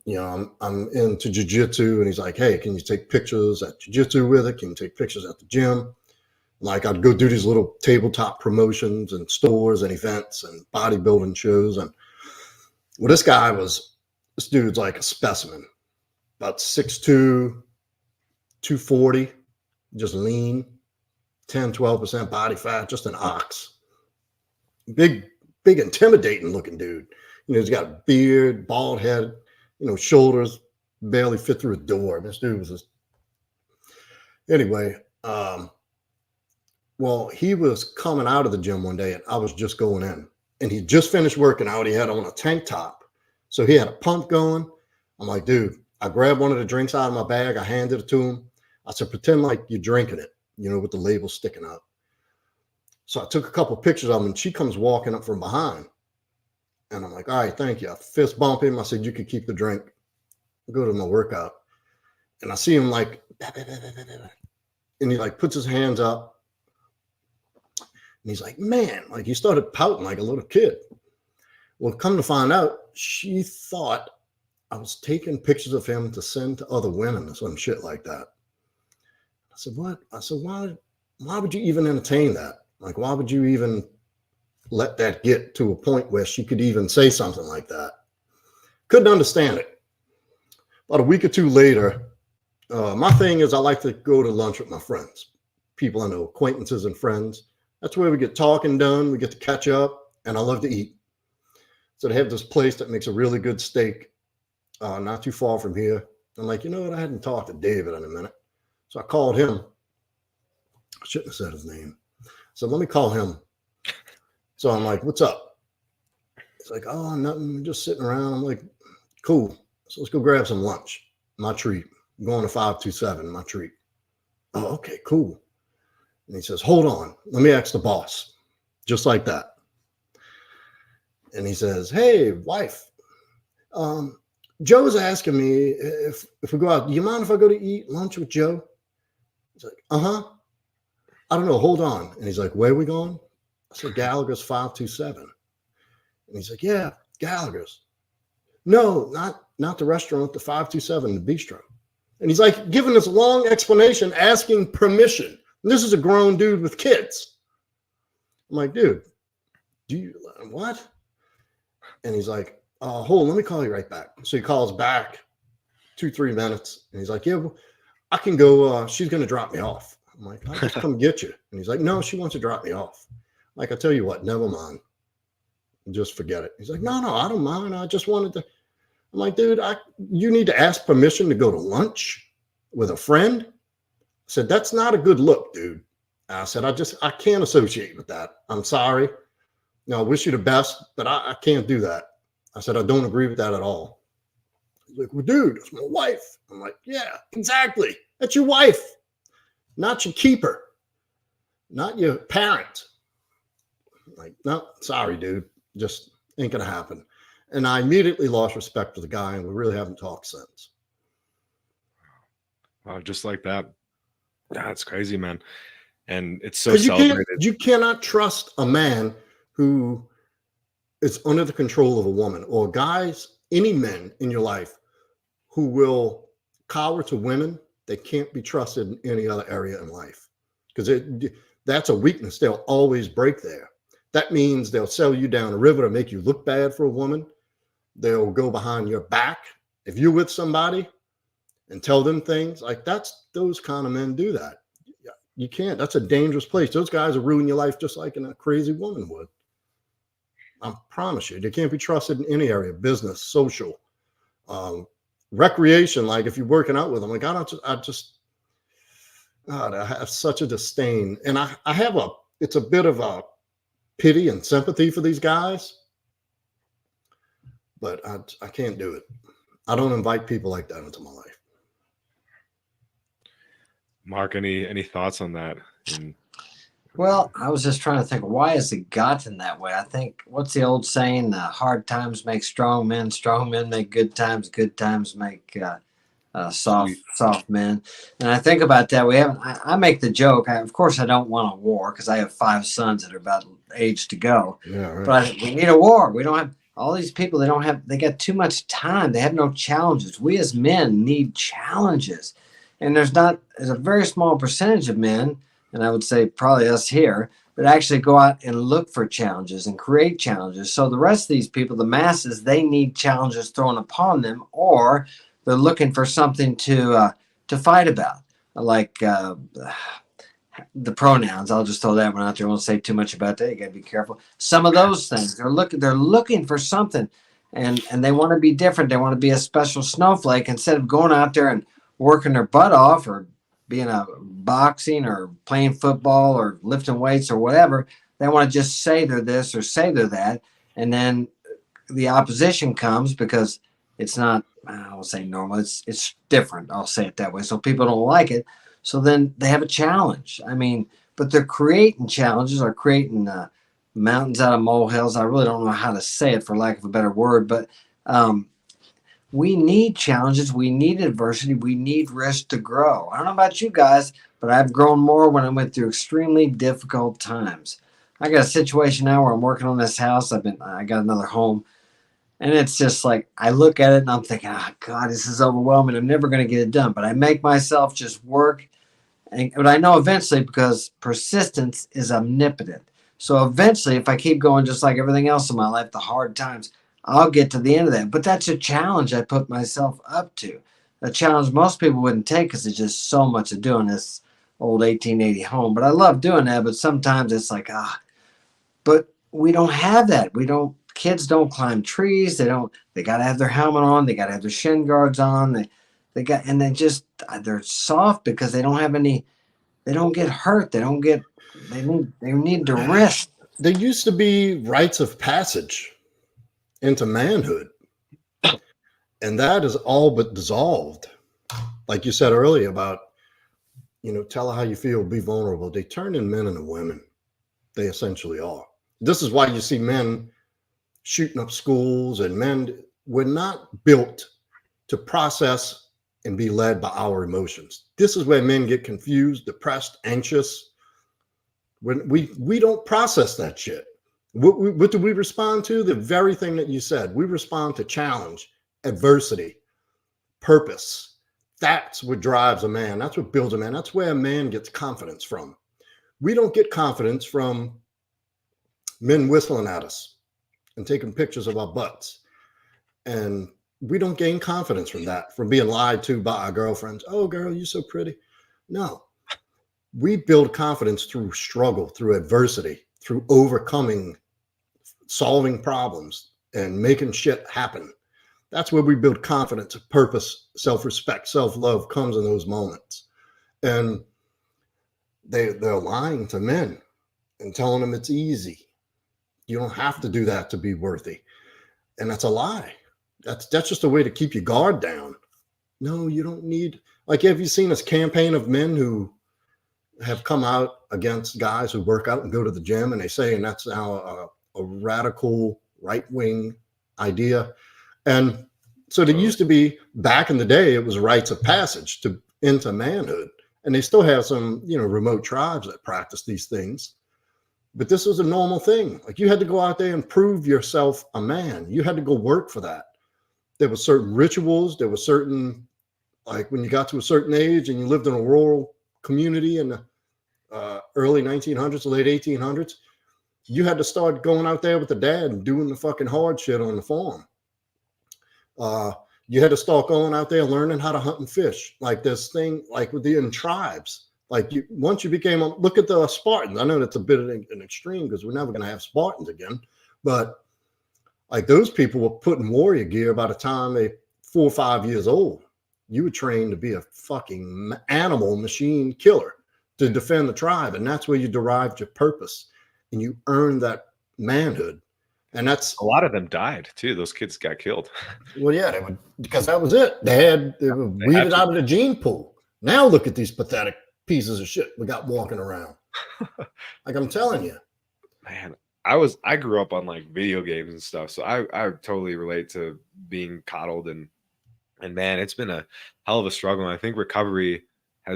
[SPEAKER 2] I'm into jiu-jitsu, and he's like, hey, can you take pictures at jiu-jitsu with it? Can you take pictures at the gym? Like, I'd go do these little tabletop promotions and stores and events and bodybuilding shows. And Well, this dude's like a specimen, about 6'2", 240, just lean, 10-12% body fat, just an ox. Big, intimidating looking dude. He's got a beard, bald head, shoulders barely fit through a door. This dude was just, anyway. Well, he was coming out of the gym one day and I was just going in, and he just finished working out. He had on a tank top. So he had a pump going. I'm like, dude, I grabbed one of the drinks out of my bag. I handed it to him. I said, pretend like you're drinking it, with the label sticking out. So I took a couple pictures of him, and she comes walking up from behind. And I'm like, all right, thank you. I fist bump him. I said, you can keep the drink. I go to my workout. And I see him like, and he like puts his hands up. And he's like, man, like he started pouting like a little kid. Well, come to find out, she thought I was taking pictures of him to send to other women or some shit like that. I said, what? I said, why would you even entertain that? Like, why would you even let that get to a point where she could even say something like that? Couldn't understand it. About a week or two later, my thing is I like to go to lunch with my friends, people I know, acquaintances and friends. That's where we get talking done. We get to catch up, and I love to eat. So they have this place that makes a really good steak, not too far from here. I'm like, you know what? I hadn't talked to David in a minute. So I called him. I shouldn't have said his name. So let me call him. So I'm like, what's up? It's like, oh, nothing. We're just sitting around. I'm like, cool. So let's go grab some lunch. My treat. I'm going to 527, my treat. Oh, okay, cool. And he says, hold on. Let me ask the boss. Just like that. And he says, hey, wife, Joe's asking me if we go out, do you mind if I go to eat lunch with Joe? He's like, uh-huh. I don't know. Hold on. And he's like, where are we going? I said, Gallagher's 527. And he's like, yeah, Gallagher's. No, not the restaurant, the 527, the bistro. And he's like giving this long explanation, asking permission. And this is a grown dude with kids. I'm like, dude, what? And he's like, hold on, let me call you right back. So he calls back 2-3 minutes. And he's like, yeah, well, I can go. She's going to drop me off. I'm like, I'll just come get you. And he's like, no, she wants to drop me off. Like, I tell you what, never mind. Just forget it. He's like, no, I don't mind. I just wanted to. I'm like, dude, you need to ask permission to go to lunch with a friend. I said, that's not a good look, dude. I said, I can't associate with that. I'm sorry. I wish you the best, but I can't do that. I said, I don't agree with that at all. He's like, well, dude, it's my wife. I'm like, yeah, exactly. That's your wife, not your keeper, not your parent. I'm like, no, sorry, dude. Just ain't going to happen. And I immediately lost respect for the guy, and we really haven't talked since.
[SPEAKER 1] Wow, just like that. That's crazy, man. And it's so celebrated.
[SPEAKER 2] You cannot trust a man who is under the control of a woman, or guys, any men in your life who will cower to women that can't be trusted in any other area in life, because that's a weakness. They'll always break there. That means they'll sell you down the river to make you look bad for a woman. They'll go behind your back if you're with somebody and tell them things like those kind of men do that. You can't. That's a dangerous place. Those guys will ruin your life just like a crazy woman would. I promise you, they can't be trusted in any area, business, social, recreation. Like if you're working out with them, like I have such a disdain. And it's a bit of a pity and sympathy for these guys, but I can't do it. I don't invite people like that into my life.
[SPEAKER 1] Mark, any thoughts on that?
[SPEAKER 3] Well, I was just trying to think, why has it gotten that way? I think, what's the old saying? Hard times make strong men make good times make soft men. And I think about that. I make the joke. Of course, I don't want a war because I have 5 sons that are about age to go. Yeah, right. But we need a war. We don't have all these people. They got too much time. They have no challenges. We as men need challenges. And there's a very small percentage of men, and I would say probably us here, but actually go out and look for challenges and create challenges. So the rest of these people, the masses, they need challenges thrown upon them, or they're looking for something to fight about, like the pronouns. I'll just throw that one out there. I won't say too much about that. You got to be careful. Some of those things they're looking for something, and they want to be different. They want to be a special snowflake instead of going out there and working their butt off, or being a boxing or playing football or lifting weights or whatever. They want to just say they're this or say they're that, and then the opposition comes because it's not, I won't say normal, it's different, I'll say it that way, so people don't like it. So then they have a challenge. I mean, but they're creating challenges, or creating mountains out of molehills. I really don't know how to say it for lack of a better word, but we need challenges, we need adversity, we need risk to grow. I don't know about you guys, but I've grown more when I went through extremely difficult times. I got a situation now where I'm working on this house. I got another home, and it's just like, I look at it and I'm thinking, oh God, this is overwhelming. I'm never going to get it done. But I make myself just work. But I know eventually, because persistence is omnipotent. So eventually, if I keep going just like everything else in my life, the hard times, I'll get to the end of that. But that's a challenge I put myself up to. A challenge most people wouldn't take, because it's just so much of doing this old 1880 home. But I love doing that. But sometimes it's like, but we don't have that. Kids don't climb trees. They got to have their helmet on. They got to have their shin guards on. They're soft because they don't have any, they don't get hurt. They need to rest.
[SPEAKER 2] There used to be rites of passage into manhood, and that is all but dissolved. Like you said earlier about, tell her how you feel, be vulnerable. They turn in men into women. They essentially are. This is why you see men shooting up schools, and men, we're not built to process and be led by our emotions. This is where men get confused, depressed, anxious. When we don't process that shit. What do we respond to? The very thing that you said. We respond to challenge, adversity, purpose. That's what drives a man. That's what builds a man. That's where a man gets confidence from. We don't get confidence from men whistling at us and taking pictures of our butts. And we don't gain confidence from that, from being lied to by our girlfriends. Oh, girl, you're so pretty. No, we build confidence through struggle, through adversity, through overcoming, solving problems, and making shit happen. That's where we build confidence, purpose, self-respect, self-love comes in those moments. And they're lying to men and telling them it's easy. You don't have to do that to be worthy. And that's a lie. That's just a way to keep your guard down. No, you don't need, like, have you seen this campaign of men who have come out against guys who work out and go to the gym, and they say, and that's now a radical right-wing idea. And so there used to be, back in the day, it was rites of passage into manhood. And they still have some, remote tribes that practice these things. But this was a normal thing. Like, you had to go out there and prove yourself a man. You had to go work for that. There were certain rituals. There were certain, like, when you got to a certain age and you lived in a rural community in the early 1900s, late 1800s, you had to start going out there with the dad and doing the fucking hard shit on the farm. You had to start going out there learning how to hunt and fish. Like this thing, like in tribes. Like, once you became, look at the Spartans. I know that's a bit of an extreme, because we're never going to have Spartans again. But like, those people were putting warrior gear by the time they 4 or 5 years old. You were trained to be a fucking animal machine killer to defend the tribe. And that's where you derived your purpose, and you earned that manhood. And that's,
[SPEAKER 1] a lot of them died too. Those kids got killed.
[SPEAKER 2] well, yeah, they would, because that was it. They were weeded out of the gene pool. Now look at these pathetic pieces of shit we got walking around. Like, I'm telling you,
[SPEAKER 1] Man, I grew up on like video games and stuff, so I totally relate to being coddled, and man, it's been a hell of a struggle. And I think recovery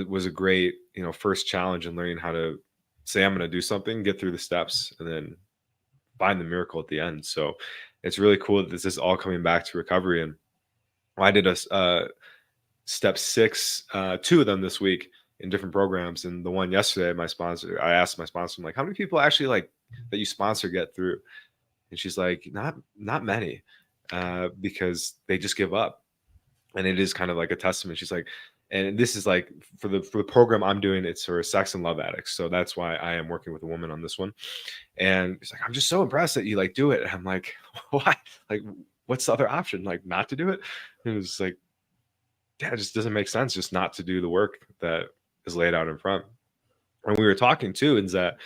[SPEAKER 1] was a great, first challenge in learning how to say, I'm going to do something, get through the steps, and then find the miracle at the end. So it's really cool that this is all coming back to recovery. And I did a step 6, 2 of them this week. in different programs. And the one yesterday, I asked my sponsor, I'm like, how many people actually like that you sponsor get through? And she's like, not many, because they just give up. And it is kind of like a testament. She's like, and this is like for the program I'm doing, it's for sex and love addicts. So that's why I am working with a woman on this one. And she's like, I'm just so impressed that you like do it. And I'm like, why? Like, what's the other option? Like, not to do it? And it was like, yeah, it just doesn't make sense just not to do the work that is laid out in front. And we were talking too, is that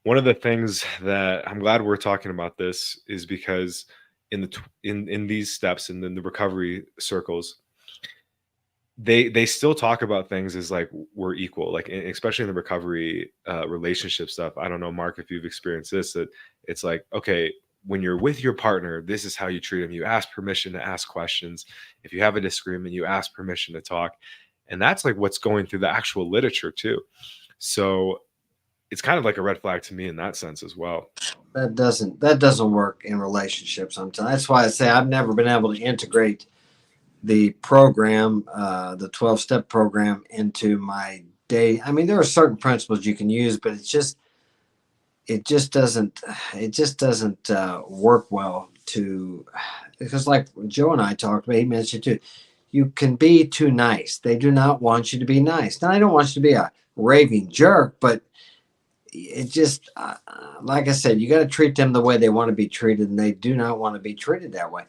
[SPEAKER 1] one of the things that I'm glad we're talking about this is because in these steps and in the recovery circles, they still talk about things as like we're equal, like especially in the recovery relationship stuff. I don't know, Mark, if you've experienced this, that it's like, okay, when you're with your partner, this is how you treat them. You ask permission to ask questions. If you have a disagreement, you ask permission to talk. And that's like what's going through the actual literature too. So it's kind of like a red flag to me in that sense as well.
[SPEAKER 3] That doesn't work in relationships sometimes. That's why I say I've never been able to integrate the program, the 12-step program, into my day. I mean, there are certain principles you can use, but it just doesn't work well because like Joe and I talked about, he mentioned too, you can be too nice. They do not want you to be nice. Now, I don't want you to be a raving jerk, but it just, like I said, you got to treat them the way they want to be treated, and they do not want to be treated that way.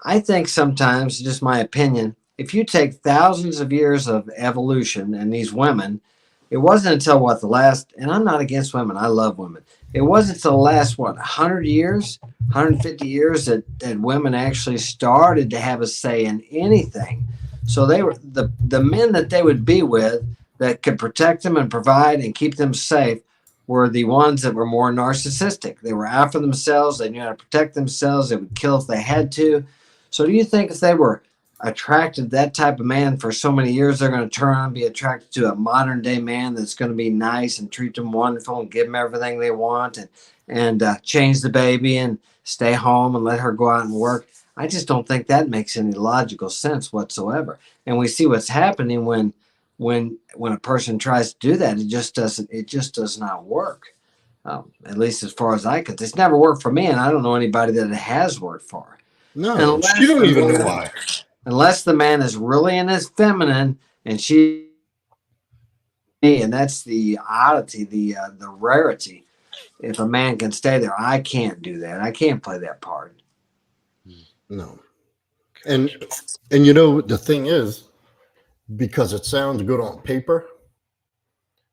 [SPEAKER 3] I think sometimes, just my opinion, if you take thousands of years of evolution and these women, it wasn't until what the last, and I'm not against women, I love women. It wasn't until the last, 100 years, 150 years that women actually started to have a say in anything. So they were the men that they would be with that could protect them and provide and keep them safe were the ones that were more narcissistic. They were out for themselves. They knew how to protect themselves. They would kill if they had to. So do you think if they were attracted to that type of man for so many years, they're going to turn on and be attracted to a modern day man that's going to be nice and treat them wonderful and give them everything they want and change the baby and stay home and let her go out and work? I just don't think that makes any logical sense whatsoever. And we see what's happening when a person tries to do that. It just does not work. At least as far as I could. It's never worked for me, and I don't know anybody that it has worked for.
[SPEAKER 2] No, she don't even know why.
[SPEAKER 3] Unless the man is really in his feminine and and that's the oddity, the rarity. If a man can stay there, I can't do that. I can't play that part.
[SPEAKER 2] No. And you know, the thing is, because it sounds good on paper,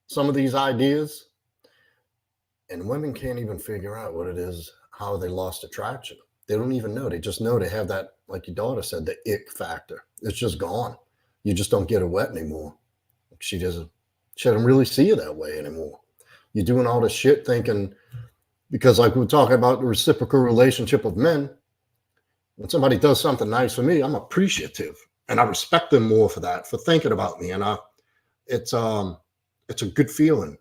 [SPEAKER 2] some of these ideas, and women can't even figure out what it is, how they lost attraction. They don't even know. They just know they have that, like your daughter said, the ick factor. It's just gone. You just don't get her wet anymore. She doesn't really see you that way anymore. You're doing all this shit thinking, because like we're talking about the reciprocal relationship of men, when somebody does something nice for me, I'm appreciative and I respect them more for that, for thinking about me. And it's a good feeling.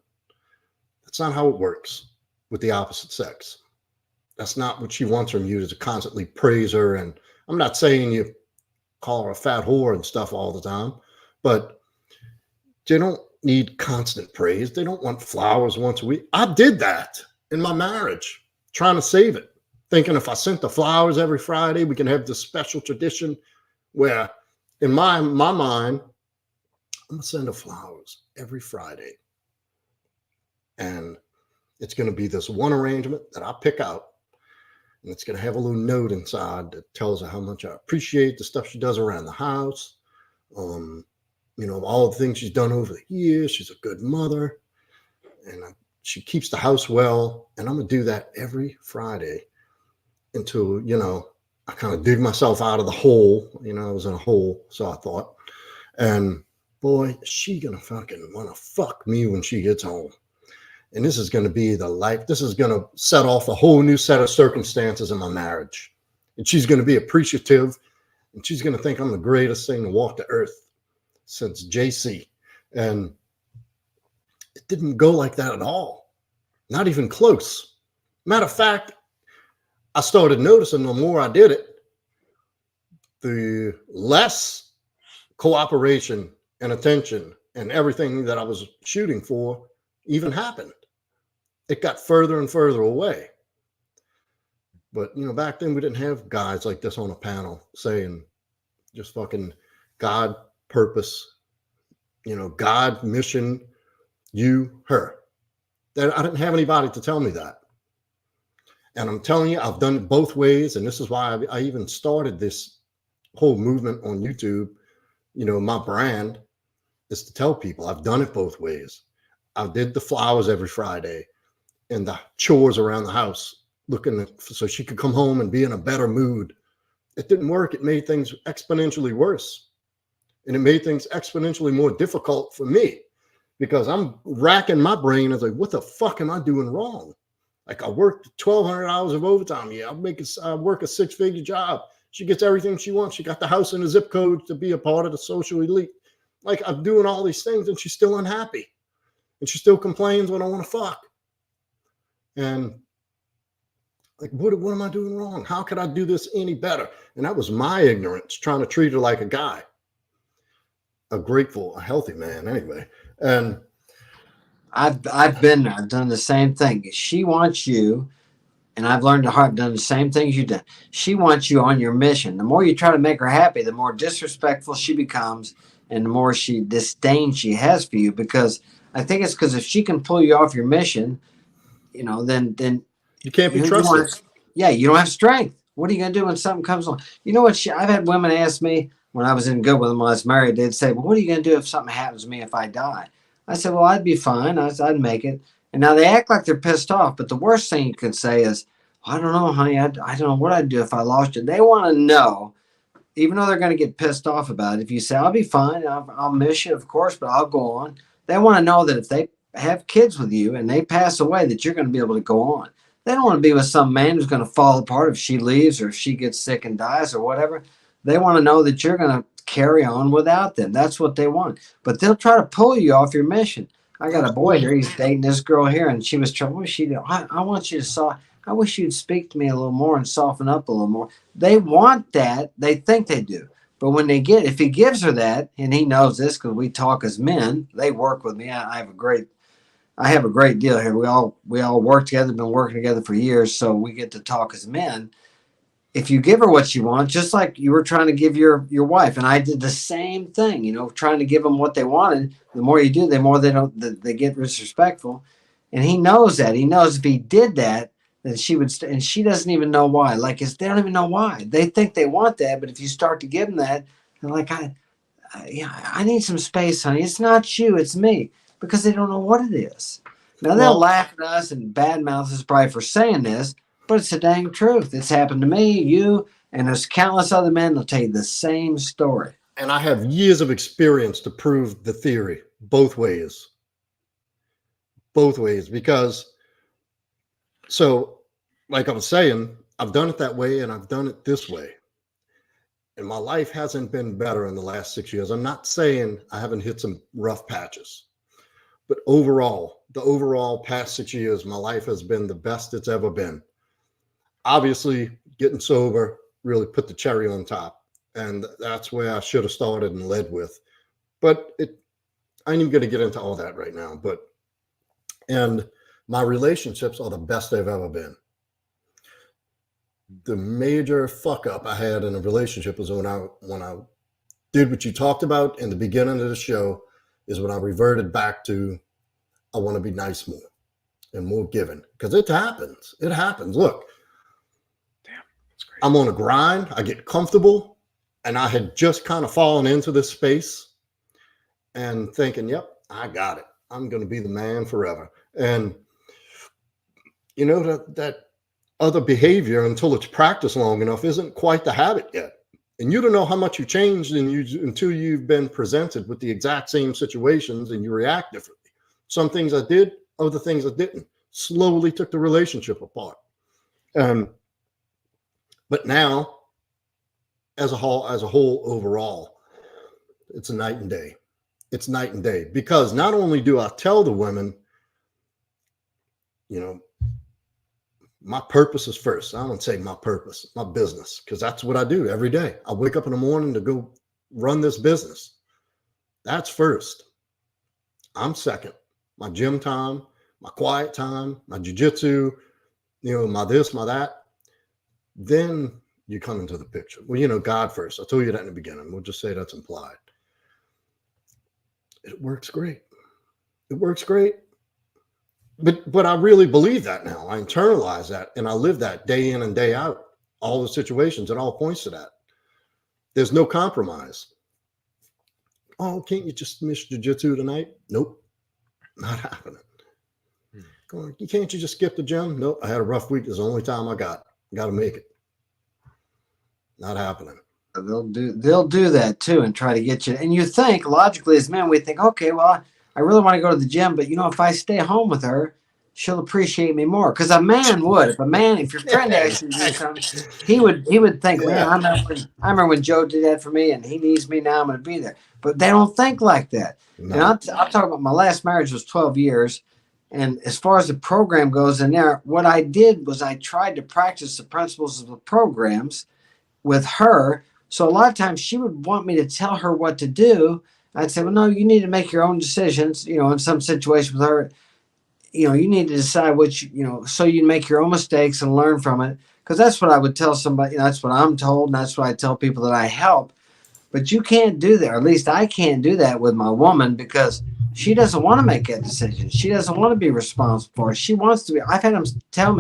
[SPEAKER 2] That's not how it works with the opposite sex. That's not what she wants from you, is to constantly praise her. And I'm not saying you call her a fat whore and stuff all the time, but they don't need constant praise. They don't want flowers once a week. I did that in my marriage, trying to save it, thinking if I sent the flowers every Friday, we can have this special tradition where in my mind, I'm going to send her flowers every Friday. And it's going to be this one arrangement that I pick out. And it's going to have a little note inside that tells her how much I appreciate the stuff she does around the house. You know, all the things she's done over the years. She's a good mother. And she keeps the house well. And I'm going to do that every Friday until, you know, I kind of dig myself out of the hole. You know, I was in a hole, so I thought. And boy, she going to fucking want to fuck me when she gets home. And this is going to be the life. This is going to set off a whole new set of circumstances in my marriage. And she's going to be appreciative. And she's going to think I'm the greatest thing to walk the earth since JC. And it didn't go like that at all. Not even close. Matter of fact, I started noticing the more I did it, the less cooperation and attention and everything that I was shooting for even happened. It got further and further away. But, you know, back then we didn't have guys like this on a panel saying just fucking God, purpose, you know, God, mission, you, her. That I didn't have anybody to tell me that. And I'm telling you, I've done it both ways. And this is why I even started this whole movement on YouTube. You know, my brand is to tell people I've done it both ways. I did the flowers every Friday and the chores around the house, looking so she could come home and be in a better mood. It didn't work. It made things exponentially worse. And it made things exponentially more difficult for me because I'm racking my brain. I was like, what the fuck am I doing wrong? Like, I worked 1,200 hours of overtime. Yeah, I work a 6-figure job. She gets everything she wants. She got the house and the zip code to be a part of the social elite. Like, I'm doing all these things and she's still unhappy. And she still complains when I want to fuck. And like, what am I doing wrong? How could I do this any better? And that was my ignorance, trying to treat her like a guy. A grateful, a healthy man anyway. And
[SPEAKER 3] I've been there. I've done the same thing. She wants you, and I've learned to heart done the same things you've done. She wants you on your mission. The more you try to make her happy, the more disrespectful she becomes, and the more disdain she has for you. Because I think it's because if she can pull you off your mission, you know, then
[SPEAKER 2] you can't be trusted.
[SPEAKER 3] You don't have strength. What are you gonna do when something comes along? You know what? I've had women ask me when I was in good with them when I was married. They'd say, "Well, what are you gonna do if something happens to me if I die?" I said, "Well, I'd be fine. I'd make it." And now they act like they're pissed off. But the worst thing you can say is, "I don't know, honey. I don't know what I'd do if I lost you." They want to know, even though they're going to get pissed off about it. If you say, "I'll be fine. I'll miss you, of course, but I'll go on." They want to know that if they have kids with you and they pass away, that you're going to be able to go on. They don't want to be with some man who's going to fall apart if she leaves or if she gets sick and dies or whatever. They want to know that you're going to carry on without them. That's what they want. But they'll try to pull you off your mission. I got a boy here. He's dating this girl here, and she was trying. What she do? I want you to I wish you'd speak to me a little more and soften up a little more. They want that. They think they do. But when if he gives her that, and he knows this because we talk as men, they work with me. I have a great deal here. We all work together, been working together for years, so we get to talk as men. If you give her what she wants, just like you were trying to give your wife, and I did the same thing, you know, trying to give them what they wanted. The more you do, the more they get disrespectful. And he knows that. He knows if he did that, then she would, and she doesn't even know why. Like, they don't even know why. They think they want that, but if you start to give them that, they're like, I need some space, honey. It's not you, it's me. Because they don't know what it is. Now they'll laugh at us and badmouth us probably for saying this, but it's the dang truth. It's happened to me, you, and there's countless other men that'll tell you the same story.
[SPEAKER 2] And I have years of experience to prove the theory both ways. Both ways. Because, so like I was saying, I've done it that way and I've done it this way. And my life hasn't been better in the last 6 years. I'm not saying I haven't hit some rough patches. But overall, the overall past 6 years, my life has been the best it's ever been. Obviously, getting sober really put the cherry on top. And that's where I should have started and led with. But I ain't even going to get into all that right now. And my relationships are the best they've ever been. The major fuck up I had in a relationship was when I did what you talked about in the beginning of the show, is when I reverted back to, I want to be nice more and more giving, because it happens. It happens. Look,
[SPEAKER 1] damn, that's great.
[SPEAKER 2] I'm on a grind. I get comfortable, and I had just kind of fallen into this space and thinking, yep, I got it. I'm going to be the man forever. And you know, that other behavior, until it's practiced long enough, isn't quite the habit yet. And you don't know how much you changed until you've been presented with the exact same situations and you react differently. Some things I did, other things I didn't. Slowly took the relationship apart. But now, as a whole overall, it's a night and day. It's night and day. Because not only do I tell the women, you know, my purpose is first. I don't say my purpose, my business, because that's what I do every day. I wake up in the morning to go run this business. That's first. I'm second. My gym time, my quiet time, my jujitsu, my this, my that. Then you come into the picture. Well, God first. I told you that in the beginning. We'll just say that's implied. It works great. It works great. But I really believe that now. I internalize that and I live that day in and day out. All the situations, it all points to that. There's no compromise. Oh, can't you just miss jujitsu tonight? Nope, not happening. Can't you just skip the gym? Nope, I had a rough week. It's the only time I got. Got to make it. Not happening.
[SPEAKER 3] They'll do that too and try to get you. And you think logically as men, we think, okay, well, I really want to go to the gym, but if I stay home with her, she'll appreciate me more. Because a man would. If your friend actually did something, he would think, man, I remember when Joe did that for me, and he needs me now. I'm going to be there. But they don't think like that. No. And I'll talk about my last marriage was 12 years. And as far as the program goes in there, what I did was I tried to practice the principles of the programs with her. So a lot of times she would want me to tell her what to do. I'd say, well, no, you need to make your own decisions. In some situation with her, you need to decide which, so you make your own mistakes and learn from it. Because that's what I would tell somebody. That's what I'm told. And that's what I tell people that I help. But you can't do that. Or at least I can't do that with my woman because she doesn't want to make that decision. She doesn't want to be responsible for it. She wants to be. I've had them tell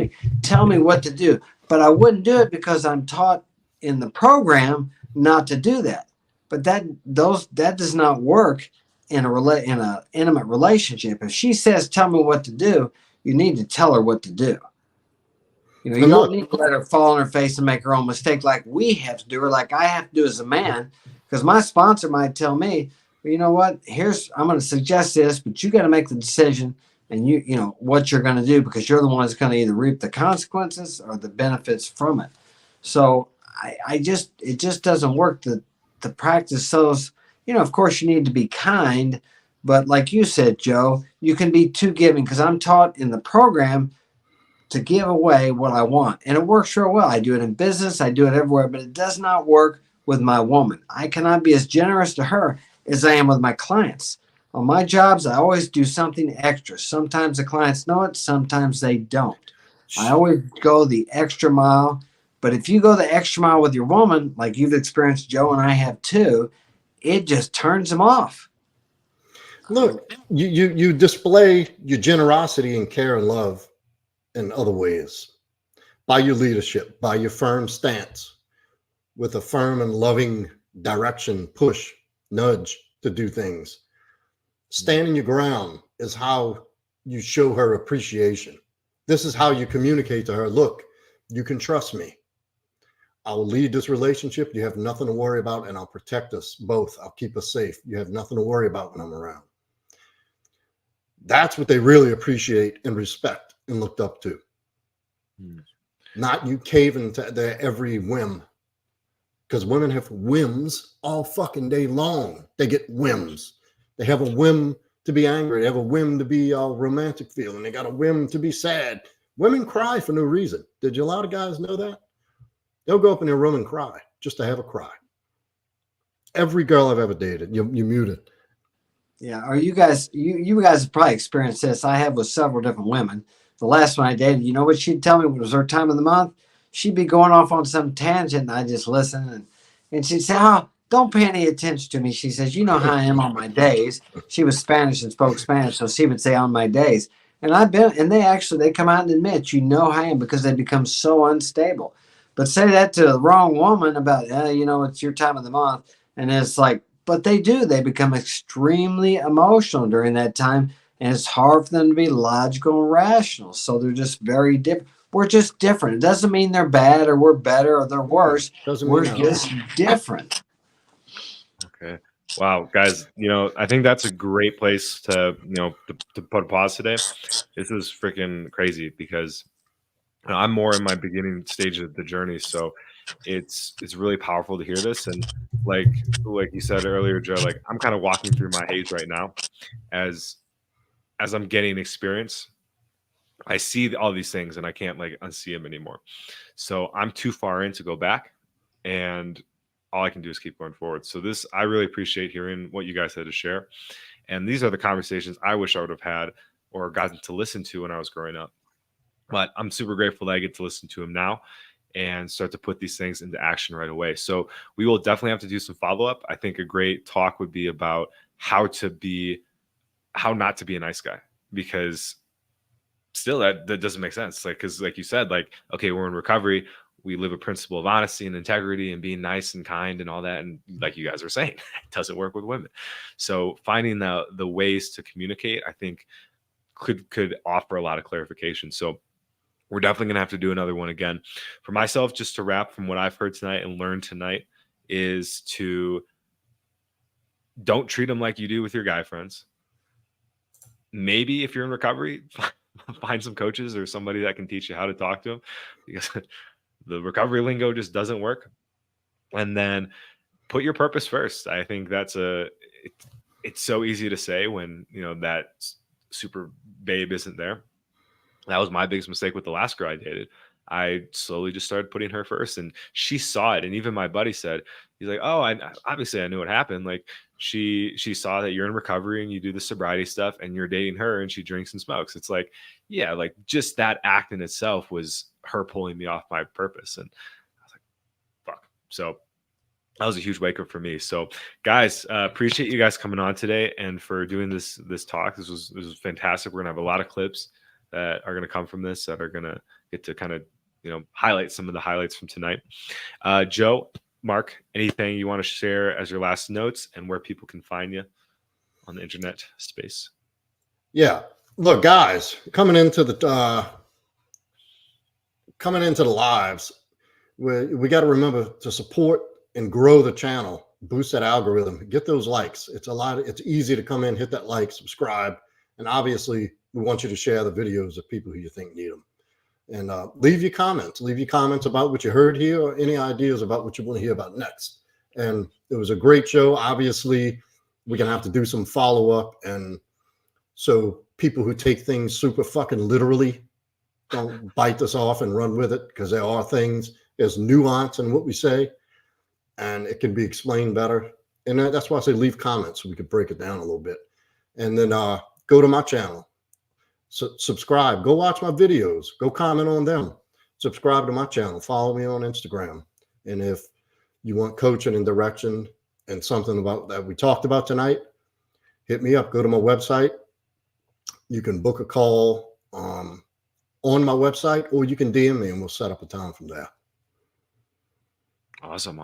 [SPEAKER 3] me what to do. But I wouldn't do it because I'm taught in the program not to do that. But that does not work in a intimate relationship. If she says, "Tell me what to do," you need to tell her what to do. You don't need to let her fall on her face and make her own mistake like we have to do, or like I have to do as a man. Because my sponsor might tell me, well, you know what? I'm going to suggest this, but you got to make the decision, and what you're going to do because you're the one that's going to either reap the consequences or the benefits from it. So it just doesn't work to practice those. Of course you need to be kind, but like you said, Joe, you can be too giving because I'm taught in the program to give away what I want. And it works real well. I do it in business. I do it everywhere, but it does not work with my woman. I cannot be as generous to her as I am with my clients. On my jobs, I always do something extra. Sometimes the clients know it. Sometimes they don't. I always go the extra mile. But if you go the extra mile with your woman, like you've experienced, Joe and I have too, it just turns them off.
[SPEAKER 2] Look, you display your generosity and care and love in other ways, by your leadership, by your firm stance, with a firm and loving direction, push, nudge to do things. Standing your ground is how you show her appreciation. This is how you communicate to her, look, you can trust me. I'll lead this relationship. You have nothing to worry about, and I'll protect us both. I'll keep us safe. You have nothing to worry about when I'm around. That's what they really appreciate and respect and looked up to. Not you caving to their every whim. Because women have whims all fucking day long. They get whims. They have a whim to be angry. They have a whim to be all romantic feeling. They got a whim to be sad. Women cry for no reason. Did you a lot of guys know that? They'll go up in their room and cry just to have a cry. Every girl I've ever dated, you muted.
[SPEAKER 3] Yeah, or you guys have probably experienced this. I have with several different women. The last one I dated, you know what she'd tell me when it was her time of the month? She'd be going off on some tangent, and I just listen, and she'd say, "Oh, don't pay any attention to me." She says, "You know how I am on my days." She was Spanish and spoke Spanish, so she would say, "On my days." And they come out and admit, how I am because they become so unstable. But say that to the wrong woman about, it's your time of the month, and it's like, but they become extremely emotional during that time, and it's hard for them to be logical and rational. So they're just very different. We're just different. It doesn't mean they're bad or we're better or they're worse. We're just different.
[SPEAKER 1] Okay. Wow, guys, I think that's a great place to put a pause today. This is freaking crazy because I'm more in my beginning stage of the journey, so it's really powerful to hear this. And like you said earlier, Joe, like I'm kind of walking through my haze right now as I'm getting experience. I see all these things and I can't like unsee them anymore. So I'm too far in to go back, and all I can do is keep going forward. So I really appreciate hearing what you guys had to share. And these are the conversations I wish I would have had or gotten to listen to when I was growing up. But I'm super grateful that I get to listen to them now and start to put these things into action right away. So we will definitely have to do some follow up. I think a great talk would be about how not to be a nice guy, because still that doesn't make sense. Like, because like you said, like, okay, we're in recovery. We live a principle of honesty and integrity and being nice and kind and all that. And like you guys were saying, it doesn't work with women. So finding the ways to communicate, I think could offer a lot of clarification. So we're definitely going to have to do another one again. For myself, just to wrap from what I've heard tonight and learned tonight, is to don't treat them like you do with your guy friends. Maybe if you're in recovery, find some coaches or somebody that can teach you how to talk to them, because the recovery lingo just doesn't work. And then put your purpose first. I think that's it's so easy to say when, that super babe isn't there. That was my biggest mistake with the last girl I dated. I slowly just started putting her first, and she saw it. And even my buddy said, he's like, "Oh, obviously I knew what happened. Like she saw that you're in recovery and you do the sobriety stuff, and you're dating her, and she drinks and smokes." It's like, yeah, like just that act in itself was her pulling me off my purpose, and I was like, "Fuck." So that was a huge wake up for me. So, guys, appreciate you guys coming on today and for doing this talk. This was fantastic. We're gonna have a lot of clips that are gonna come from this that are gonna get to kind of highlight some of the highlights from tonight. Joe, Mark, anything you want to share as your last notes and where people can find you on the internet space?
[SPEAKER 2] Yeah, look, guys, coming into the lives, we got to remember to support and grow the channel, boost that algorithm, get those likes. It's easy to come in, hit that like, subscribe, and obviously we want you to share the videos of people who you think need them. And leave your comments about what you heard here or any ideas about what you want to hear about next. And it was a great show. Obviously, we're going to have to do some follow-up. And so people who take things super fucking literally don't bite this off and run with it, because there's nuance in what we say, and it can be explained better. And that's why I say leave comments so we could break it down a little bit. And then go to my channel. Subscribe, go watch my videos, go comment on them, subscribe to my channel, follow me on Instagram. And if you want coaching and direction and something about that we talked about tonight, hit me up, go to my website. You can book a call on my website, or you can DM me and we'll set up a time from there.
[SPEAKER 1] Awesome.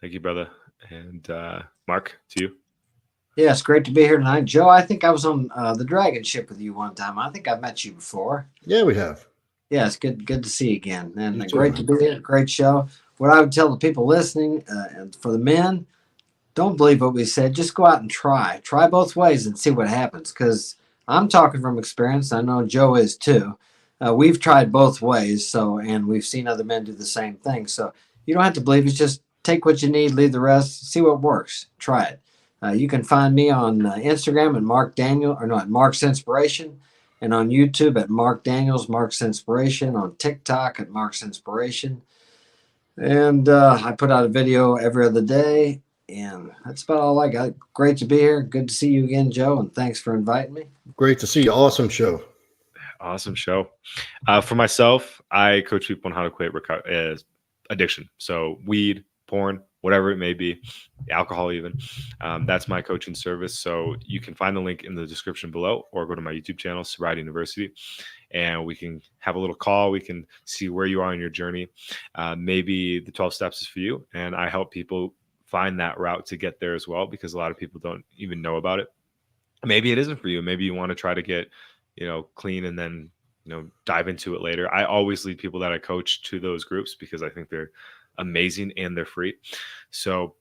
[SPEAKER 1] Thank you, brother. And Mark, to you.
[SPEAKER 3] Yeah, it's great to be here tonight. Joe, I think I was on the Dragon ship with you one time. I think I've met you before.
[SPEAKER 2] Yeah, we have.
[SPEAKER 3] Yeah, it's good to see you again. And
[SPEAKER 2] You too,
[SPEAKER 3] great
[SPEAKER 2] man.
[SPEAKER 3] to be here. Great show. What I would tell the people listening, and for the men, don't believe what we said. Just go out and try. Try both ways and see what happens. Because I'm talking from experience. I know Joe is too. We've tried both ways, and we've seen other men do the same thing. So you don't have to believe. It's just take what you need, leave the rest, see what works. Try it. You can find me on Instagram at Mark's Inspiration, and on YouTube at Mark Daniels, Mark's Inspiration, on TikTok at Mark's Inspiration. And I put out a video every other day, and that's about all I got. Great to be here. Good to see you again, Joe, and thanks for inviting me.
[SPEAKER 2] Great to see you. Awesome show.
[SPEAKER 1] Awesome show. For myself, I coach people on how to quit addiction. So weed, porn, whatever it may be, alcohol even. That's my coaching service. So you can find the link in the description below, or go to my YouTube channel, Sobriety University, and we can have a little call. We can see where you are in your journey. Maybe the 12 steps is for you, and I help people find that route to get there as well, because a lot of people don't even know about it. Maybe it isn't for you. Maybe you want to try to get clean and then dive into it later. I always lead people that I coach to those groups because I think they're amazing and they're free. So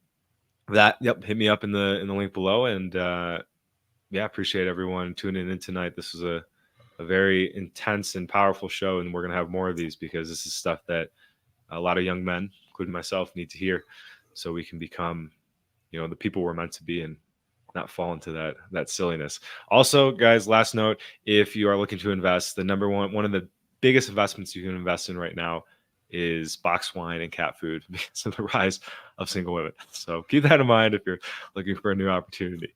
[SPEAKER 1] hit me up in the link below. And appreciate everyone tuning in tonight. This was a very intense and powerful show, and we're gonna have more of these, because this is stuff that a lot of young men, including myself, need to hear, so we can become the people we're meant to be and not fall into that silliness. Also, guys, last note, if you are looking to invest, the one of the biggest investments you can invest in right now is box wine and cat food, because of the rise of single women. So keep that in mind if you're looking for a new opportunity.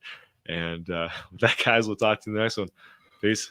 [SPEAKER 1] And with that, guys, we'll talk to you in the next one. Peace.